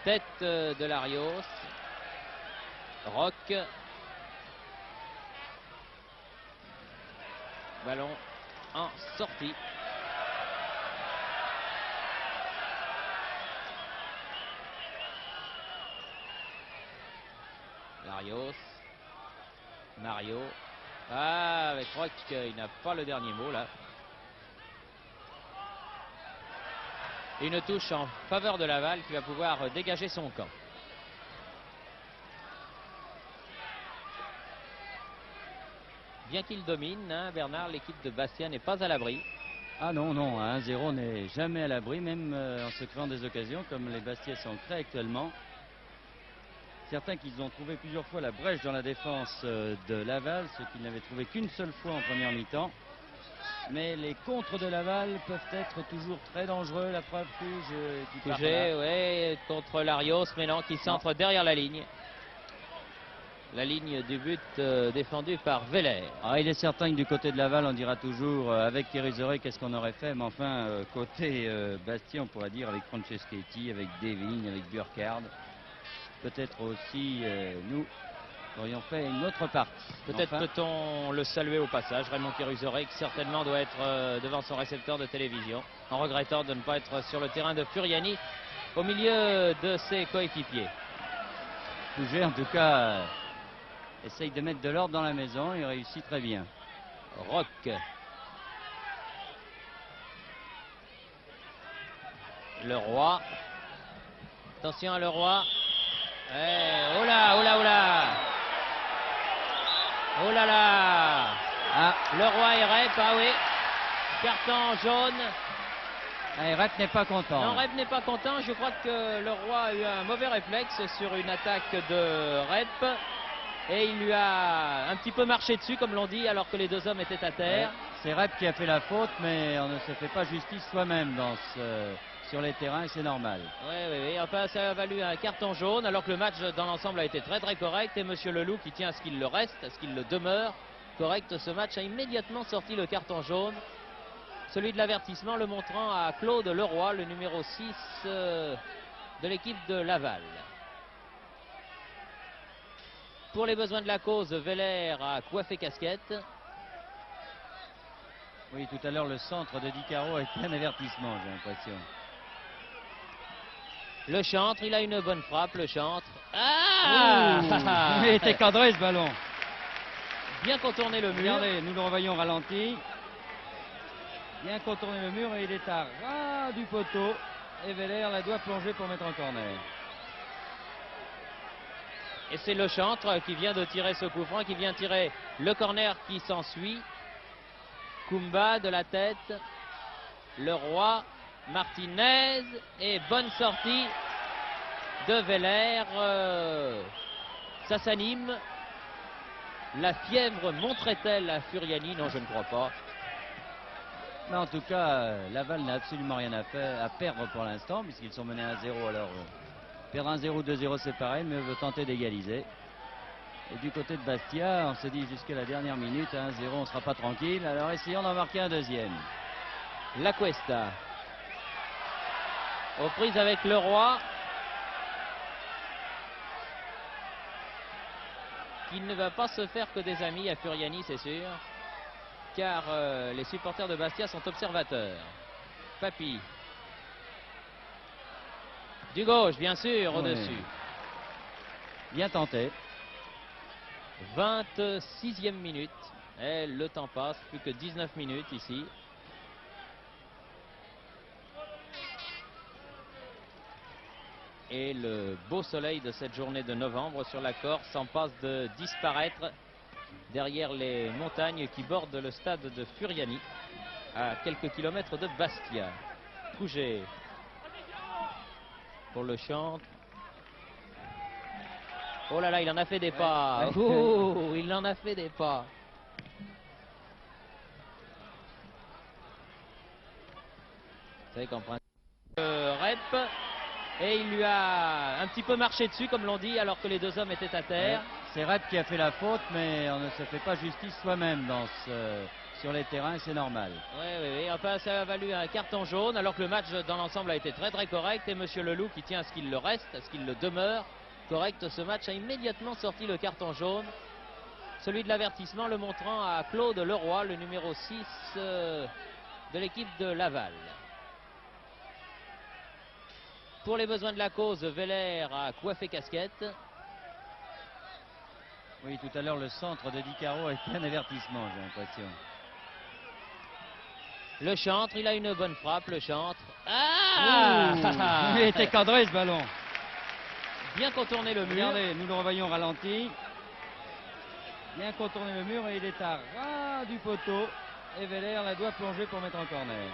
Tête de Larios. Rock. Ballon en sortie. Larios. Mario. Ah, avec Rock, il n'a pas le dernier mot là. Une touche en faveur de Laval qui va pouvoir dégager son camp. bien qu'il domine, hein, Bernard, l'équipe de Bastia n'est pas à l'abri. Ah non, non, à 1-0 n'est jamais à l'abri, même en se créant des occasions comme les Bastiais s'en créent actuellement. Certains qu'ils ont trouvé plusieurs fois la brèche dans la défense de Laval, ce qu'ils n'avaient trouvé qu'une seule fois en première mi-temps. Mais les contres de Laval peuvent être toujours très dangereux. La preuve Fugé, oui, contre Larios, Mélan qui centre derrière la ligne. La ligne du but défendue par Veller. Ah, il est certain que du côté de Laval, on dira toujours avec Thierry Zoré, qu'est-ce qu'on aurait fait. Mais enfin, côté Bastia, on pourrait dire avec Franceschetti, avec Devigne, avec Burkhardt. Peut-être aussi, nous aurions fait une autre partie. Peut-être peut-on le saluer au passage, Raymond Kérusoré, qui certainement doit être devant son récepteur de télévision, en regrettant de ne pas être sur le terrain de Furiani, au milieu de ses coéquipiers. Fouger, en tout cas, essaye de mettre de l'ordre dans la maison, il réussit très bien. Rock. Le Roi. Attention à Le Roi. Oh là, oh là, oh là. Oh là là. Ah. Le Roi et Rep, ah oui. Carton jaune. Et Rep n'est pas content. Non, Rep n'est pas content. Je crois que Le Roi a eu un mauvais réflexe sur une attaque de Rep. Et il lui a un petit peu marché dessus, comme l'on dit, alors que les deux hommes étaient à terre. C'est Rep qui a fait la faute, mais on ne se fait pas justice soi-même sur les terrains, c'est normal. Oui. Enfin, ça a valu un carton jaune, alors que le match dans l'ensemble a été très très correct. Et Monsieur Leloup, qui tient à ce qu'il le reste, à ce qu'il le demeure correct, ce match a immédiatement sorti le carton jaune. Celui de l'avertissement le montrant à Claude Leroy, le numéro 6 de l'équipe de Laval. Pour les besoins de la cause, Veller a coiffé casquette. Oui, tout à l'heure, le centre de Di Caro est un avertissement, j'ai l'impression. Le chantre, il a une bonne frappe, le chantre. Ah, il était cadré ce ballon. Bien contourné le mur. Regardez, nous le revoyons ralenti. Bien contourné le mur et il est à ras du poteau. Et Veller la doit plonger pour mettre en corner. Et c'est le chantre qui vient de tirer ce coup franc, qui vient tirer le corner qui s'ensuit. Kumba de la tête. Le Roi. Martinez. Et bonne sortie de Veller. Ça s'anime. La fièvre montrait-elle à Furiani? Non, je ne crois pas. Mais en tout cas, Laval n'a absolument rien à perdre pour l'instant, puisqu'ils sont menés à 1-0. Alors, perdre 1-0, 2-0, c'est pareil, mais veut tenter d'égaliser. Et du côté de Bastia, on se dit jusqu'à la dernière minute, 1-0, on ne sera pas tranquille. Alors, essayons d'en marquer un deuxième. La Cuesta. Aux prises avec Le Roi. Qui ne va pas se faire que des amis à Furiani, c'est sûr. Car les supporters de Bastia sont observateurs. Papy. Du gauche, bien sûr, au-dessus. Bien tenté. 26e minute. Et le temps passe, plus que 19 minutes ici. Et le beau soleil de cette journée de novembre sur la Corse en passe de disparaître derrière les montagnes qui bordent le stade de Furiani, à quelques kilomètres de Bastia. Fouger pour le chantre. Oh là là, il en a fait des pas. Oh, il en a fait des pas. Vous savez qu'en principe, Rep. Et il lui a un petit peu marché dessus, comme l'on dit, alors que les deux hommes étaient à terre. C'est Rep qui a fait la faute, mais on ne se fait pas justice soi-même sur les terrains, c'est normal. Oui. Enfin, ça a valu un carton jaune, alors que le match dans l'ensemble a été très très correct. Et Monsieur Leloup, qui tient à ce qu'il le reste, à ce qu'il le demeure correct, ce match a immédiatement sorti le carton jaune. Celui de l'avertissement le montrant à Claude Leroy, le numéro 6 de l'équipe de Laval. Pour les besoins de la cause, Veller a coiffé casquette. Oui, tout à l'heure, le centre de Di Caro est un avertissement, j'ai l'impression. Le chantre, il a une bonne frappe, le chantre. Ah, il était cadré ce ballon. Bien contourné le mur. Regardez, nous le revoyons ralenti. bien contourné le mur et il est à ras du poteau. Et Veller la doit plonger pour mettre en corner.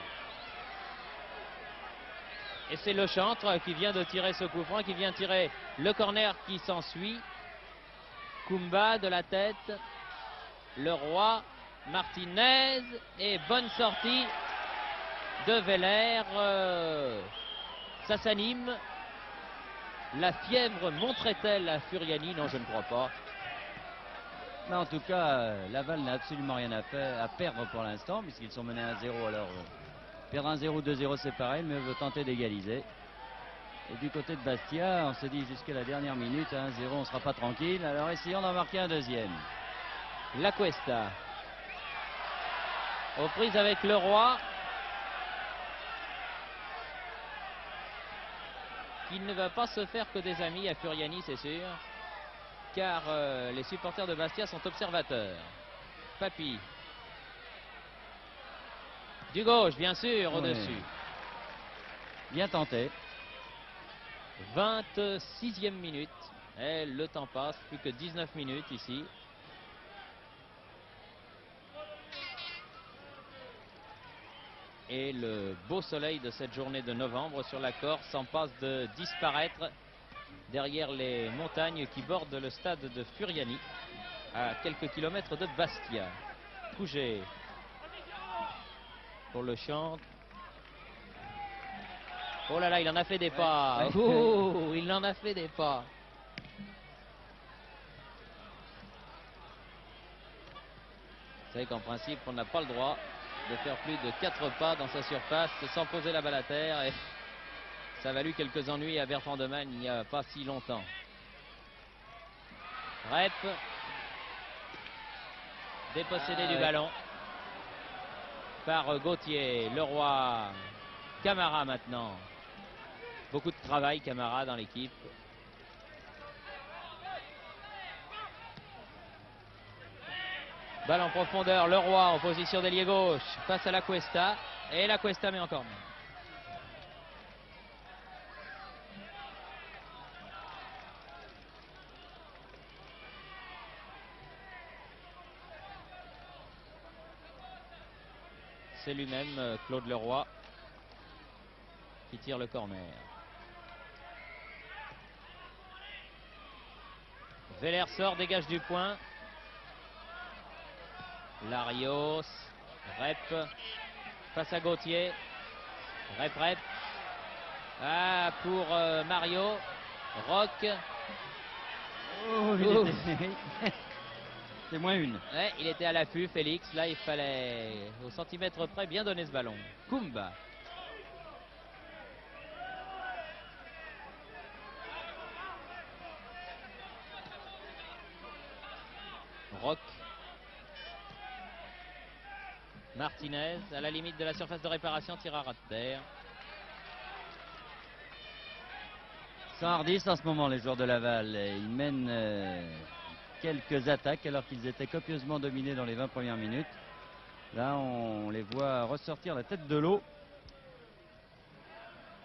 Et c'est Le Chantre qui vient de tirer ce coup franc, qui vient tirer le corner qui s'ensuit. Kumba de la tête. Leroy, Martinez et bonne sortie de Veller. Ça s'anime. La fièvre montrait-elle à Furiani? Non, je ne crois pas. Mais en tout cas, Laval n'a absolument rien à perdre pour l'instant, puisqu'ils sont menés 1-0. Alors, perdre 1-0, 2-0, c'est pareil, mais veut tenter d'égaliser. Et du côté de Bastia, on se dit jusqu'à la dernière minute, 1-0, on ne sera pas tranquille. Alors, essayons d'en marquer un deuxième. La Cuesta. Aux prises avec Leroy. Qui ne va pas se faire que des amis à Furiani, c'est sûr. Car les supporters de Bastia sont observateurs. Papy. Du gauche, bien sûr, au-dessus. Bien tenté. 26e minute. Et le temps passe, plus que 19 minutes ici. Et le beau soleil de cette journée de novembre sur la Corse en passe de disparaître derrière les montagnes qui bordent le stade de Furiani, à quelques kilomètres de Bastia. Couget pour Le Chantre. Oh là là, il en a fait des pas. Oh, il en a fait des pas. Vous savez qu'en principe, on n'a pas le droit de faire plus de 4 pas dans sa surface sans poser la balle à terre. Et ça a valu quelques ennuis à Bertrand Demagne il n'y a pas si longtemps. Rep. Dépossédé du ballon par Gauthier. Leroy. Camara maintenant. Beaucoup de travail Camara dans l'équipe. Balle en profondeur, Leroy en position d'ailier gauche face à la Cuesta. Et la Cuesta met encore mieux. C'est lui-même, Claude Leroy, qui tire le corner. Veller sort, dégage du point. Larios, Rep, face à Gauthier. Rep. Ah, pour Mario. Rock. Oh, c'est moins une. Ouais, il était à l'affût, Félix. Là, il fallait, au centimètre près, bien donner ce ballon. Kumba. Rock. Martinez, à la limite de la surface de réparation, tire à ras de terre. S'enhardissent en ce moment les joueurs de Laval. Ils mènent quelques attaques alors qu'ils étaient copieusement dominés dans les 20 premières minutes. Là, on les voit ressortir la tête de l'eau.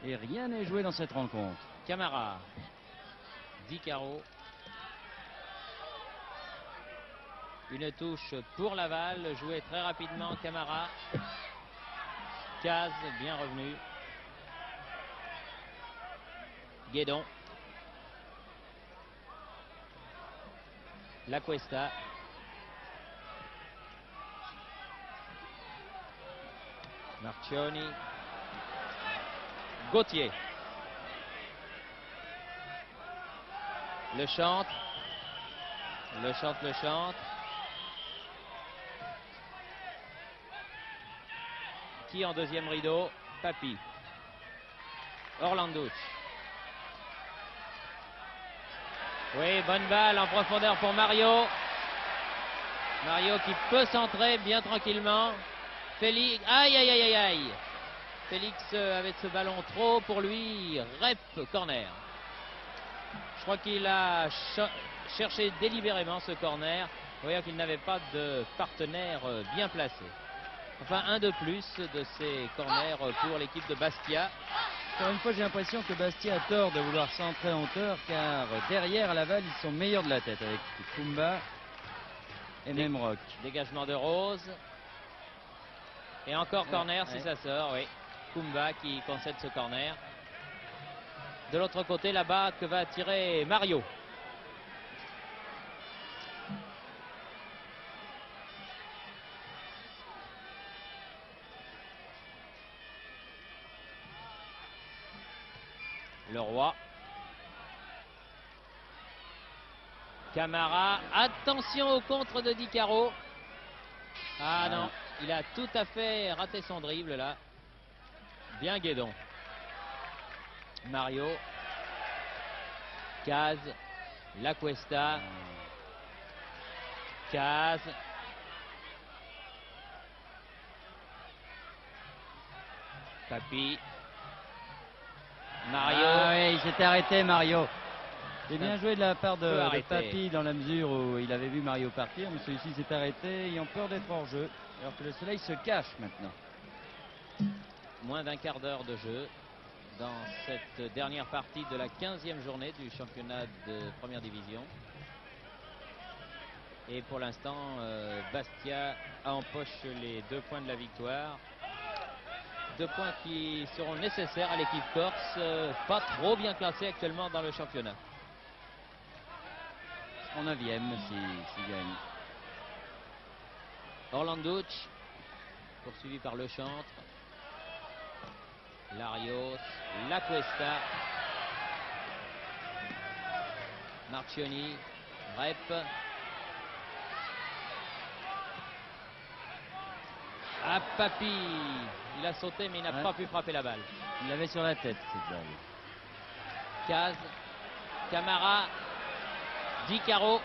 Et rien n'est joué dans cette rencontre. Camara. Di Caro. Une touche pour Laval, jouée très rapidement, Camara. Caz, bien revenu. Guédon. La Cuesta. Marchioni. Gauthier. Le Chantre. Le Chantre. Qui en deuxième rideau? Papy. Orlandouch. Oui, bonne balle en profondeur pour Mario. Mario qui peut centrer bien tranquillement. Félix. Aïe. Félix avec ce ballon trop pour lui. Rep, corner. Je crois qu'il a cherché délibérément ce corner. Vous voyez qu'il n'avait pas de partenaire bien placé. Enfin, un de plus de ces corners pour l'équipe de Bastia. Encore une fois, j'ai l'impression que Bastia a tort de vouloir centrer en hauteur, car derrière à Laval, ils sont meilleurs de la tête avec Kumba. et même Rock. Dégagement de Rose. Et encore corner si ça sort, oui. Kumba qui concède ce corner. De l'autre côté, là-bas, que va tirer Mario. Le Roi. Camara. Attention au contre de Di Caro. Ah non, il a tout à fait raté son dribble là. Bien Guédon. Mario. Caz. La Cuesta. Caz. Papi. Mario. Ah oui, il s'était arrêté, Mario. C'est bien joué de la part de arrêter. Papi dans la mesure où il avait vu Mario partir, mais celui-ci s'est arrêté ayant peur d'être hors jeu, alors que le soleil se cache maintenant. Moins d'un quart d'heure de jeu dans cette dernière partie de la 15e journée du championnat de première division. Et pour l'instant, Bastia empoche les 2 points de la victoire. 2 points qui seront nécessaires à l'équipe corse, pas trop bien classée actuellement dans le championnat. En 9e s'il gagne. Orlanduc, poursuivi par Le Chantre. Larios, La Cuesta. Marchioni, Rep. Ah, Papi, il a sauté mais il n'a pas pu frapper la balle. Il l'avait sur la tête cette balle. Caz, Camara, Di Caro.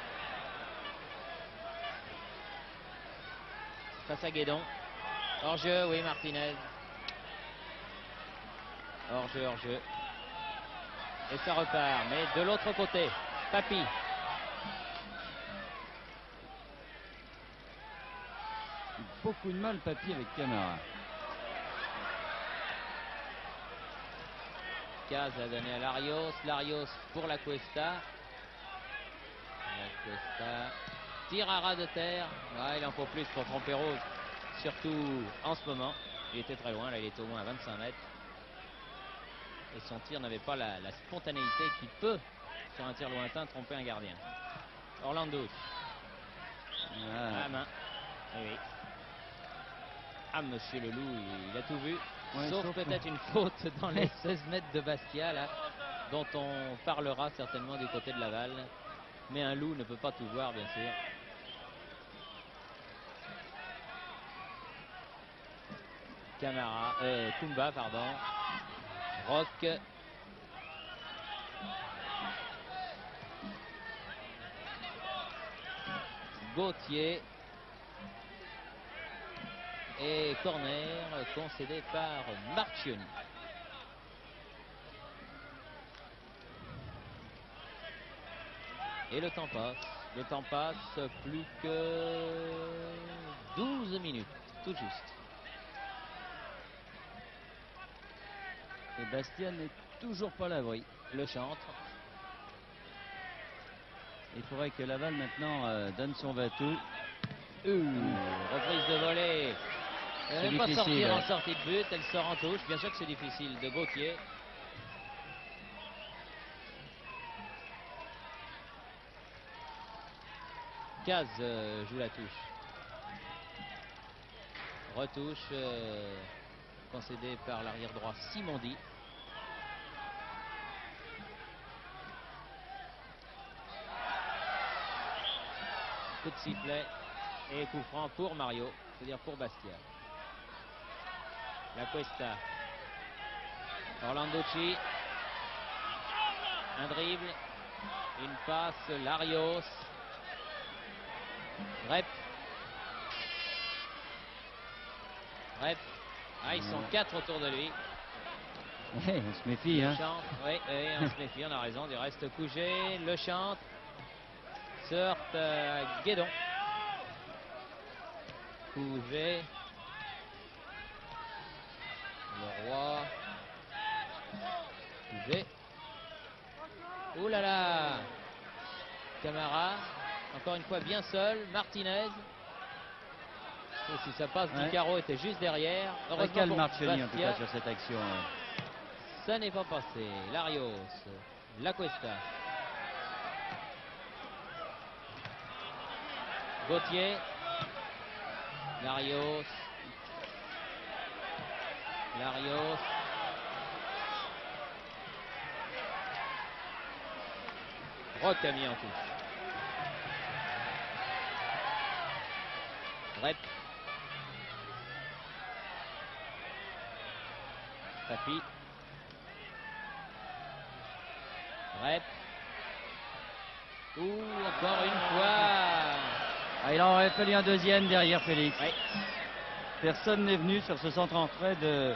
Face à Guédon. Hors-jeu, oui, Martinez. Hors-jeu, hors-jeu. Et ça repart, mais de l'autre côté, Papi. Beaucoup de mal, Papi, avec Camara. Caz a donné à Larios. Larios pour la Cuesta. La Cuesta tire à ras de terre. Ouais, il en faut plus pour tromper Rose. Surtout en ce moment. Il était très loin, là il était au moins à 25 mètres. Et son tir n'avait pas la spontanéité qui peut, sur un tir lointain, tromper un gardien. Orlando. À la main. Eh oui. Ah, monsieur Leloup, il a tout vu. Ouais, sauf peut-être une faute dans les 16 mètres de Bastia, là, dont on parlera certainement du côté de Laval. Mais un loup ne peut pas tout voir, bien sûr. Camara, Kumba, pardon. Rock. Gauthier. Et corner concédé par Marchioni. Et le temps passe. Le temps passe, plus que 12 minutes, tout juste. Et Bastia n'est toujours pas à l'abri. Le Chantre. Il faudrait que Laval maintenant donne son va-tout. Reprise de volée. Elle ne va pas sortir en ouais. sortie de but, elle sort en touche. Bien sûr que c'est difficile de Gauthier. Caz joue la touche. Retouche concédée par l'arrière droit Simondi. Coup de sifflet et coup franc pour Mario, c'est-à-dire pour Bastia. La Cuesta. Orlanducci. Un dribble. Une passe. Larios. Rep. Rep. Ah, ils sont 4 autour de lui. Ouais, on se méfie, hein. Chantre. Oui, on se méfie, on a raison. Il reste Couget. Le Chantre. Sort Guédon. Couget. Le Roi. Couget. Ouh là là. Camara. Encore une fois bien seul. Martinez. Et si ça passe, Ouais. Di Caro était juste derrière. Très calme pour Marchioni en tout Bastia, cas sur cette action. ça n'est pas passé. Larios. La Cuesta. Gauthier. Larios. Larios. Rock a mis en touche. Rep. Tapi. Rep. Ouh, encore une fois. Ah, il en aurait fallu un deuxième derrière Félix. Ouais. Personne n'est venu sur ce centre en trait de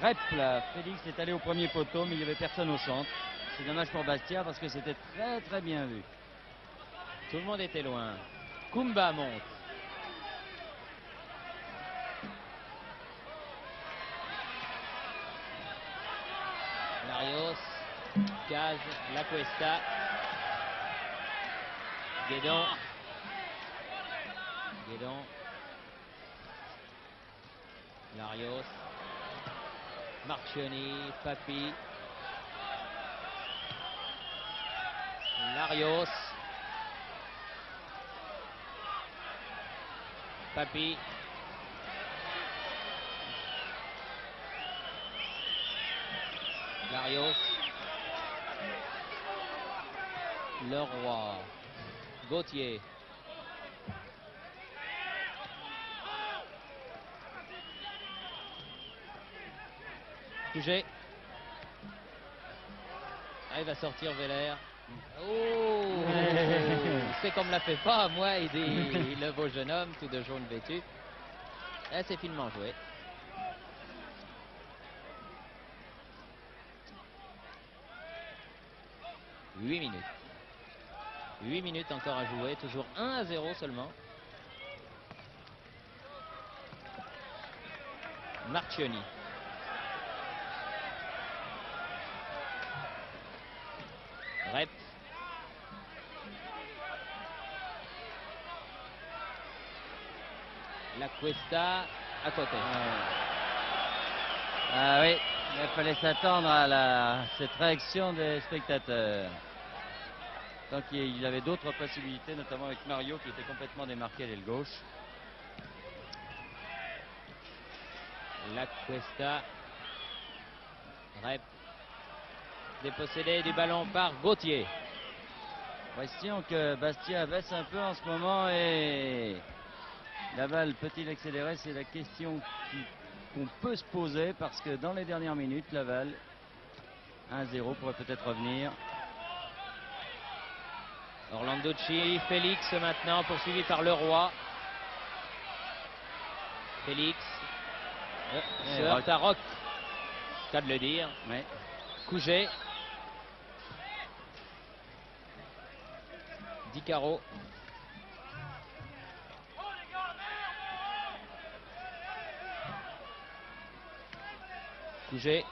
Rep. Là. Félix est allé au premier poteau, mais il n'y avait personne au centre. C'est dommage pour Bastia parce que c'était très très bien vu. Tout le monde était loin. Kumba monte. Larios. Caz. La Cuesta. Guédon. Guédon. Larios. Marchioni. Papi. Larios. Papi. Larios. Leroy. Gauthier. Touché. Ah, il va sortir Veller. Oh, c'est comme l'a fait pas, moi, il dit le beau jeune homme, tout de jaune vêtu. Eh, c'est finement joué. « 8 minutes. 8 minutes encore à jouer, toujours 1-0 seulement. Marchioni. Rep. La Cuesta à côté. Ah oui, il fallait s'attendre à cette réaction des spectateurs. Tant qu'il avait d'autres possibilités, notamment avec Mario qui était complètement démarqué à l'aile gauche. La Cuesta. Rep. Dépossédé du ballon par Gauthier. Question que Bastia baisse un peu en ce moment et Laval peut-il accélérer? C'est la question qu'on peut se poser parce que dans les dernières minutes, Laval 1-0 pourrait peut-être revenir. Orlanducci, Félix maintenant poursuivi par Leroy. Félix se heurte à Rock. Cas de le dire. Ouais. Couget. Di Caro. Couget.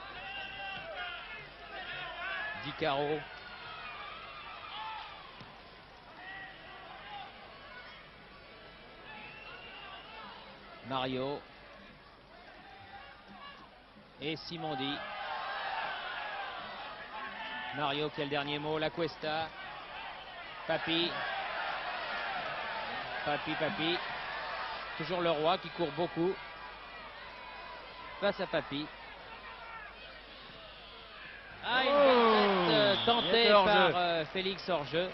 Di Caro. Mario. Et Simondi. Mario qui a le dernier mot. La Cuesta. Papi. Papi. Toujours Leroy qui court beaucoup. Face à Papi. Ah, une tête tentée par Félix hors jeu.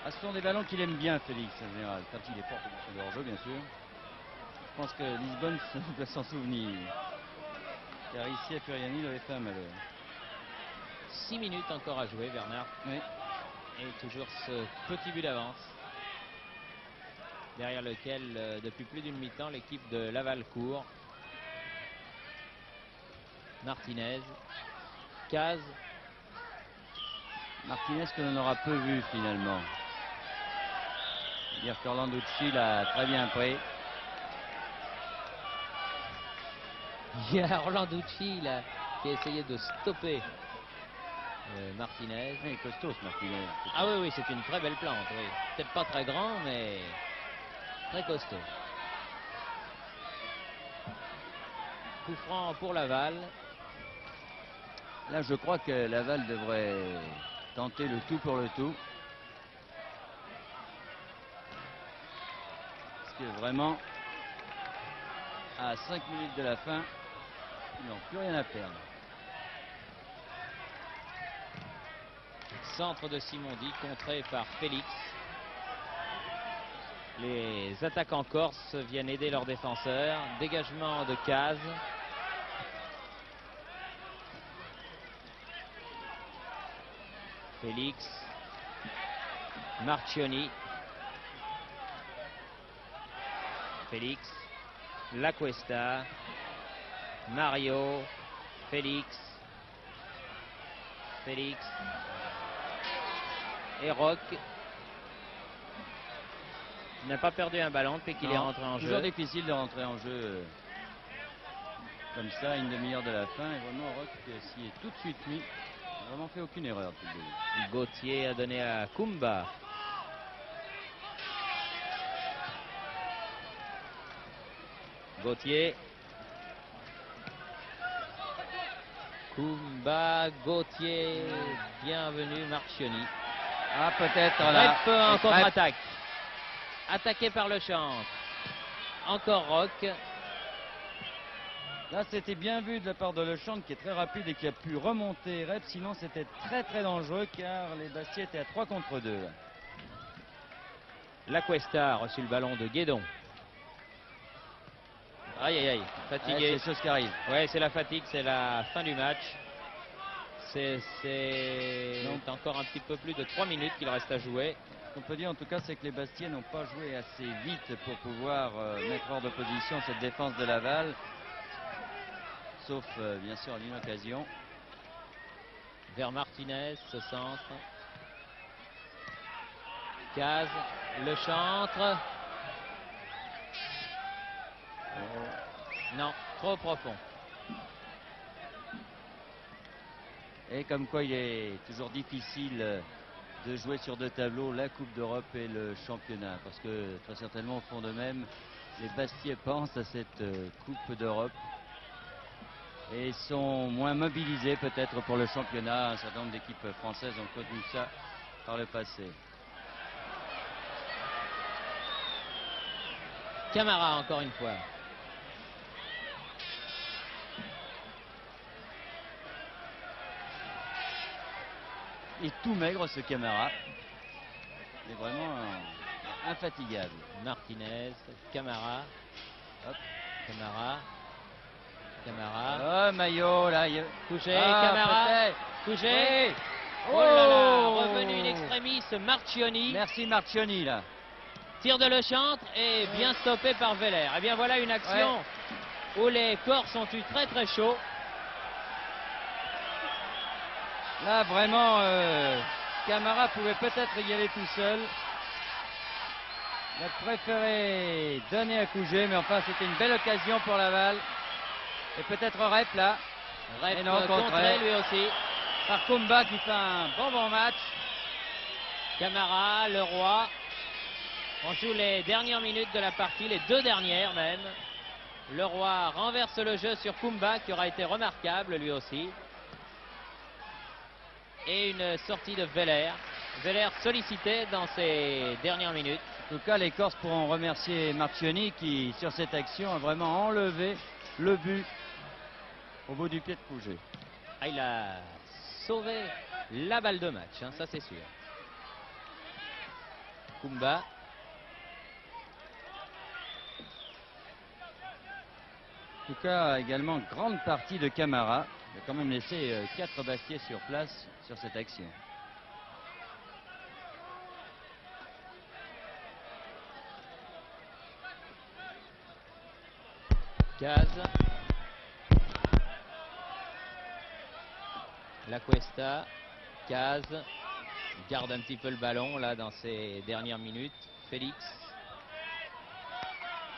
Ah, ce sont des ballons qu'il aime bien, Félix, en général. Quand il est fort de hors-jeu, bien sûr. Je pense que Lisbonne doit s'en souvenir. Car ici, à Furiani, il avait fait un malheur. 6 minutes encore à jouer, Bernard. Oui. Et toujours ce petit but d'avance. Derrière lequel, depuis plus d'une mi-temps, l'équipe de Laval court. Martinez. Caz. Martinez que l'on aura peu vu, finalement. Dire qu'Orlanducci l'a très bien pris. Il y a Orlanducci là, qui a essayé de stopper Martinez. Il est costaud ce Martinez. Ah oui, oui, c'est une très belle plante, oui. Peut-être pas très grand, mais très costaud. Coup franc pour Laval. Là, je crois que Laval devrait tenter le tout pour le tout. Parce que vraiment, à 5 minutes de la fin, ils n'ont plus rien à perdre. Centre de Simondi, contré par Félix. Les attaquants corses viennent aider leurs défenseurs. Dégagement de Caz. Félix. Marchioni. Félix. La Cuesta. Mario. Félix. Félix. Et Roch n'a pas perdu un ballon depuis qu'il est rentré en jeu. Toujours difficile de rentrer en jeu comme ça, une demi-heure de la fin. Et vraiment, Roch s'y est tout de suite mis. Il n'a vraiment fait aucune erreur depuis le début. Gauthier a donné à Kumba. Gauthier. Kumba, Gauthier, bienvenue Marchioni. Ah, peut-être là. Rep en contre-attaque. Attaqué par le chantre. Encore Roch. Là, c'était bien vu de la part de Lechamp qui est très rapide et qui a pu remonter Rep. Sinon, c'était très très dangereux car les Bastiais étaient à 3 contre 2. La Cuesta a reçu le ballon de Guédon. Aïe aïe aïe, fatigué. C'est des choses qui arrivent. Ouais, c'est la fatigue, c'est la fin du match. C'est encore un petit peu plus de 3 minutes qu'il reste à jouer. Ce qu'on peut dire en tout cas, c'est que les Bastiais n'ont pas joué assez vite pour pouvoir mettre hors de position cette défense de Laval. Sauf bien sûr à une occasion. Vers Martinez, ce centre. Caz, le chantre. Non, trop profond. Et comme quoi il est toujours difficile de jouer sur 2 tableaux, la Coupe d'Europe et le championnat. Parce que très certainement au fond d'eux-mêmes, les Bastiais pensent à cette Coupe d'Europe. Et sont moins mobilisés peut-être pour le championnat. Un certain nombre d'équipes françaises ont connu ça par le passé. Camara encore une fois. Et tout maigre ce Camara. Il est vraiment infatigable. Martinez, Camara. Hop, Camara. Camara. Oh, Maillot, là. Couché, Ah, Camara. Couché. Oui. Oh là là, revenu in extremis, Marchioni. Merci Marchioni, là. Tir de Lechantre et bien stoppé par Veller. Et bien voilà une action où les Corses ont eu très très chaud. Là, vraiment, Camara pouvait peut-être y aller tout seul. Il a préféré donner à Cougé, mais enfin, c'était une belle occasion pour Laval. Et peut-être Rep, là. Rep non, contré lui aussi. Par Kumba qui fait un bon match. Camara, Leroy. On joue les dernières minutes de la partie, les 2 dernières même. Leroy renverse le jeu sur Kumba qui aura été remarquable lui aussi. Et une sortie de Veller. Veller sollicité dans ces dernières minutes. En tout cas, les Corses pourront remercier Marchioni qui, sur cette action, a vraiment enlevé le but au bout du pied de Cougé. Ah, il a sauvé la balle de match, hein, ça c'est sûr. Kumba. En tout cas, également, grande partie de Camara. Il a quand même laissé 4 Bastiais sur place sur cette action. Caz. La Cuesta. Caz. Garde un petit peu le ballon là dans ces dernières minutes. Félix.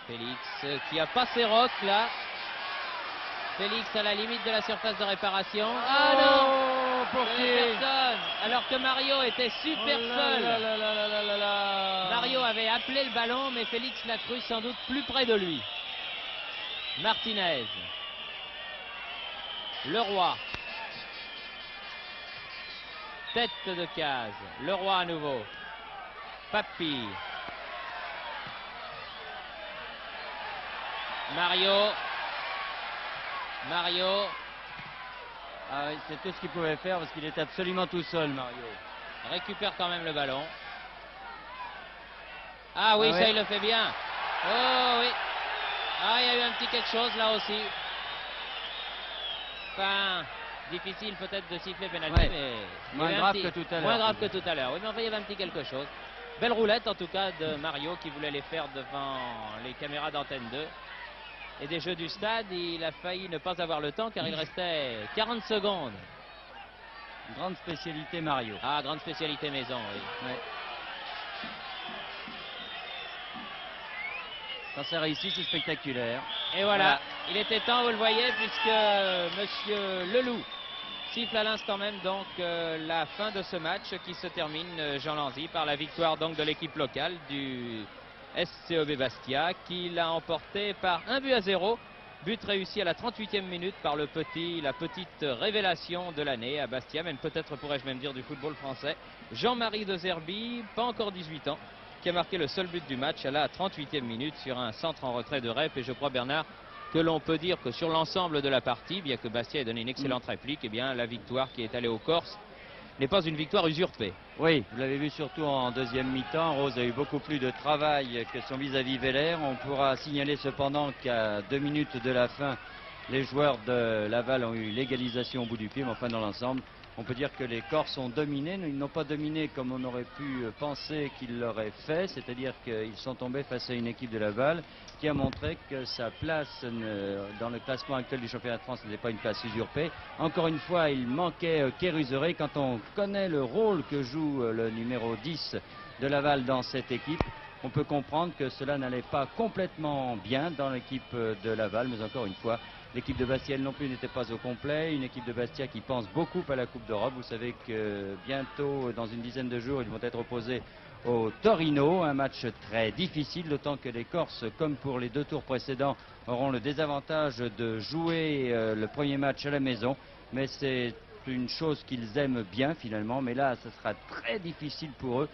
Félix qui a passé Roch là. Félix à la limite de la surface de réparation. Ah non, pour qui? personne. Alors que Mario était super seul. Mario avait appelé le ballon, mais Félix l'a cru sans doute plus près de lui. Martinez. Leroy. Tête de case. Leroy à nouveau. Papy. Mario. Ah oui, c'est tout ce qu'il pouvait faire parce qu'il était absolument tout seul, Mario. Récupère quand même le ballon. Ah oui, Ah ça ouais. il le fait bien. Oh oui. Ah, il y a eu un petit quelque chose là aussi. Enfin, difficile peut-être de siffler pénalty, Ouais. mais... il y Moins avait un grave petit- que tout à l'heure. Moins grave que tout à l'heure. Oui, mais enfin, il y avait un petit quelque chose. Belle roulette en tout cas de Mario qui voulait les faire devant les caméras d'Antenne 2. Et des jeux du stade, il a failli ne pas avoir le temps car il restait 40 secondes. Grande spécialité, Mario. Ah, grande spécialité maison, oui. Ouais. Quand c'est réussi, c'est spectaculaire. Et voilà, il était temps, vous le voyez, puisque Monsieur Leloup siffle à l'instant même donc la fin de ce match qui se termine, Jean Lanzy, par la victoire donc de l'équipe locale du SCEB Bastia, qui l'a emporté par 1-0. But réussi à la 38e minute par la petite révélation de l'année à Bastia, même peut-être pourrais-je même dire du football français, Jean-Marie de Zerbi, pas encore 18 ans, qui a marqué le seul but du match à la 38e minute sur un centre en retrait de Rep. Et je crois, Bernard, que l'on peut dire que sur l'ensemble de la partie, bien que Bastia ait donné une excellente réplique, eh bien la victoire qui est allée aux Corses n'est pas une victoire usurpée. Oui, vous l'avez vu surtout en deuxième mi-temps. Rose a eu beaucoup plus de travail que son vis-à-vis Veller. On pourra signaler cependant qu'à 2 minutes de la fin, les joueurs de Laval ont eu l'égalisation au bout du pied. Mais enfin, dans l'ensemble, on peut dire que les Corses ont dominé. Ils n'ont pas dominé comme on aurait pu penser qu'ils l'auraient fait. C'est-à-dire qu'ils sont tombés face à une équipe de Laval qui a montré que sa place dans le classement actuel du championnat de France n'était pas une place usurpée. Encore une fois, il manquait Kéruseré. Quand on connaît le rôle que joue le numéro 10 de Laval dans cette équipe, on peut comprendre que cela n'allait pas complètement bien dans l'équipe de Laval. Mais encore une fois, l'équipe de Bastia non plus n'était pas au complet. Une équipe de Bastia qui pense beaucoup à la Coupe d'Europe. Vous savez que bientôt, dans une dizaine de jours, ils vont être opposés au Torino, un match très difficile, d'autant que les Corses, comme pour les 2 tours précédents, auront le désavantage de jouer le premier match à la maison, mais c'est une chose qu'ils aiment bien finalement, mais là ce sera très difficile pour eux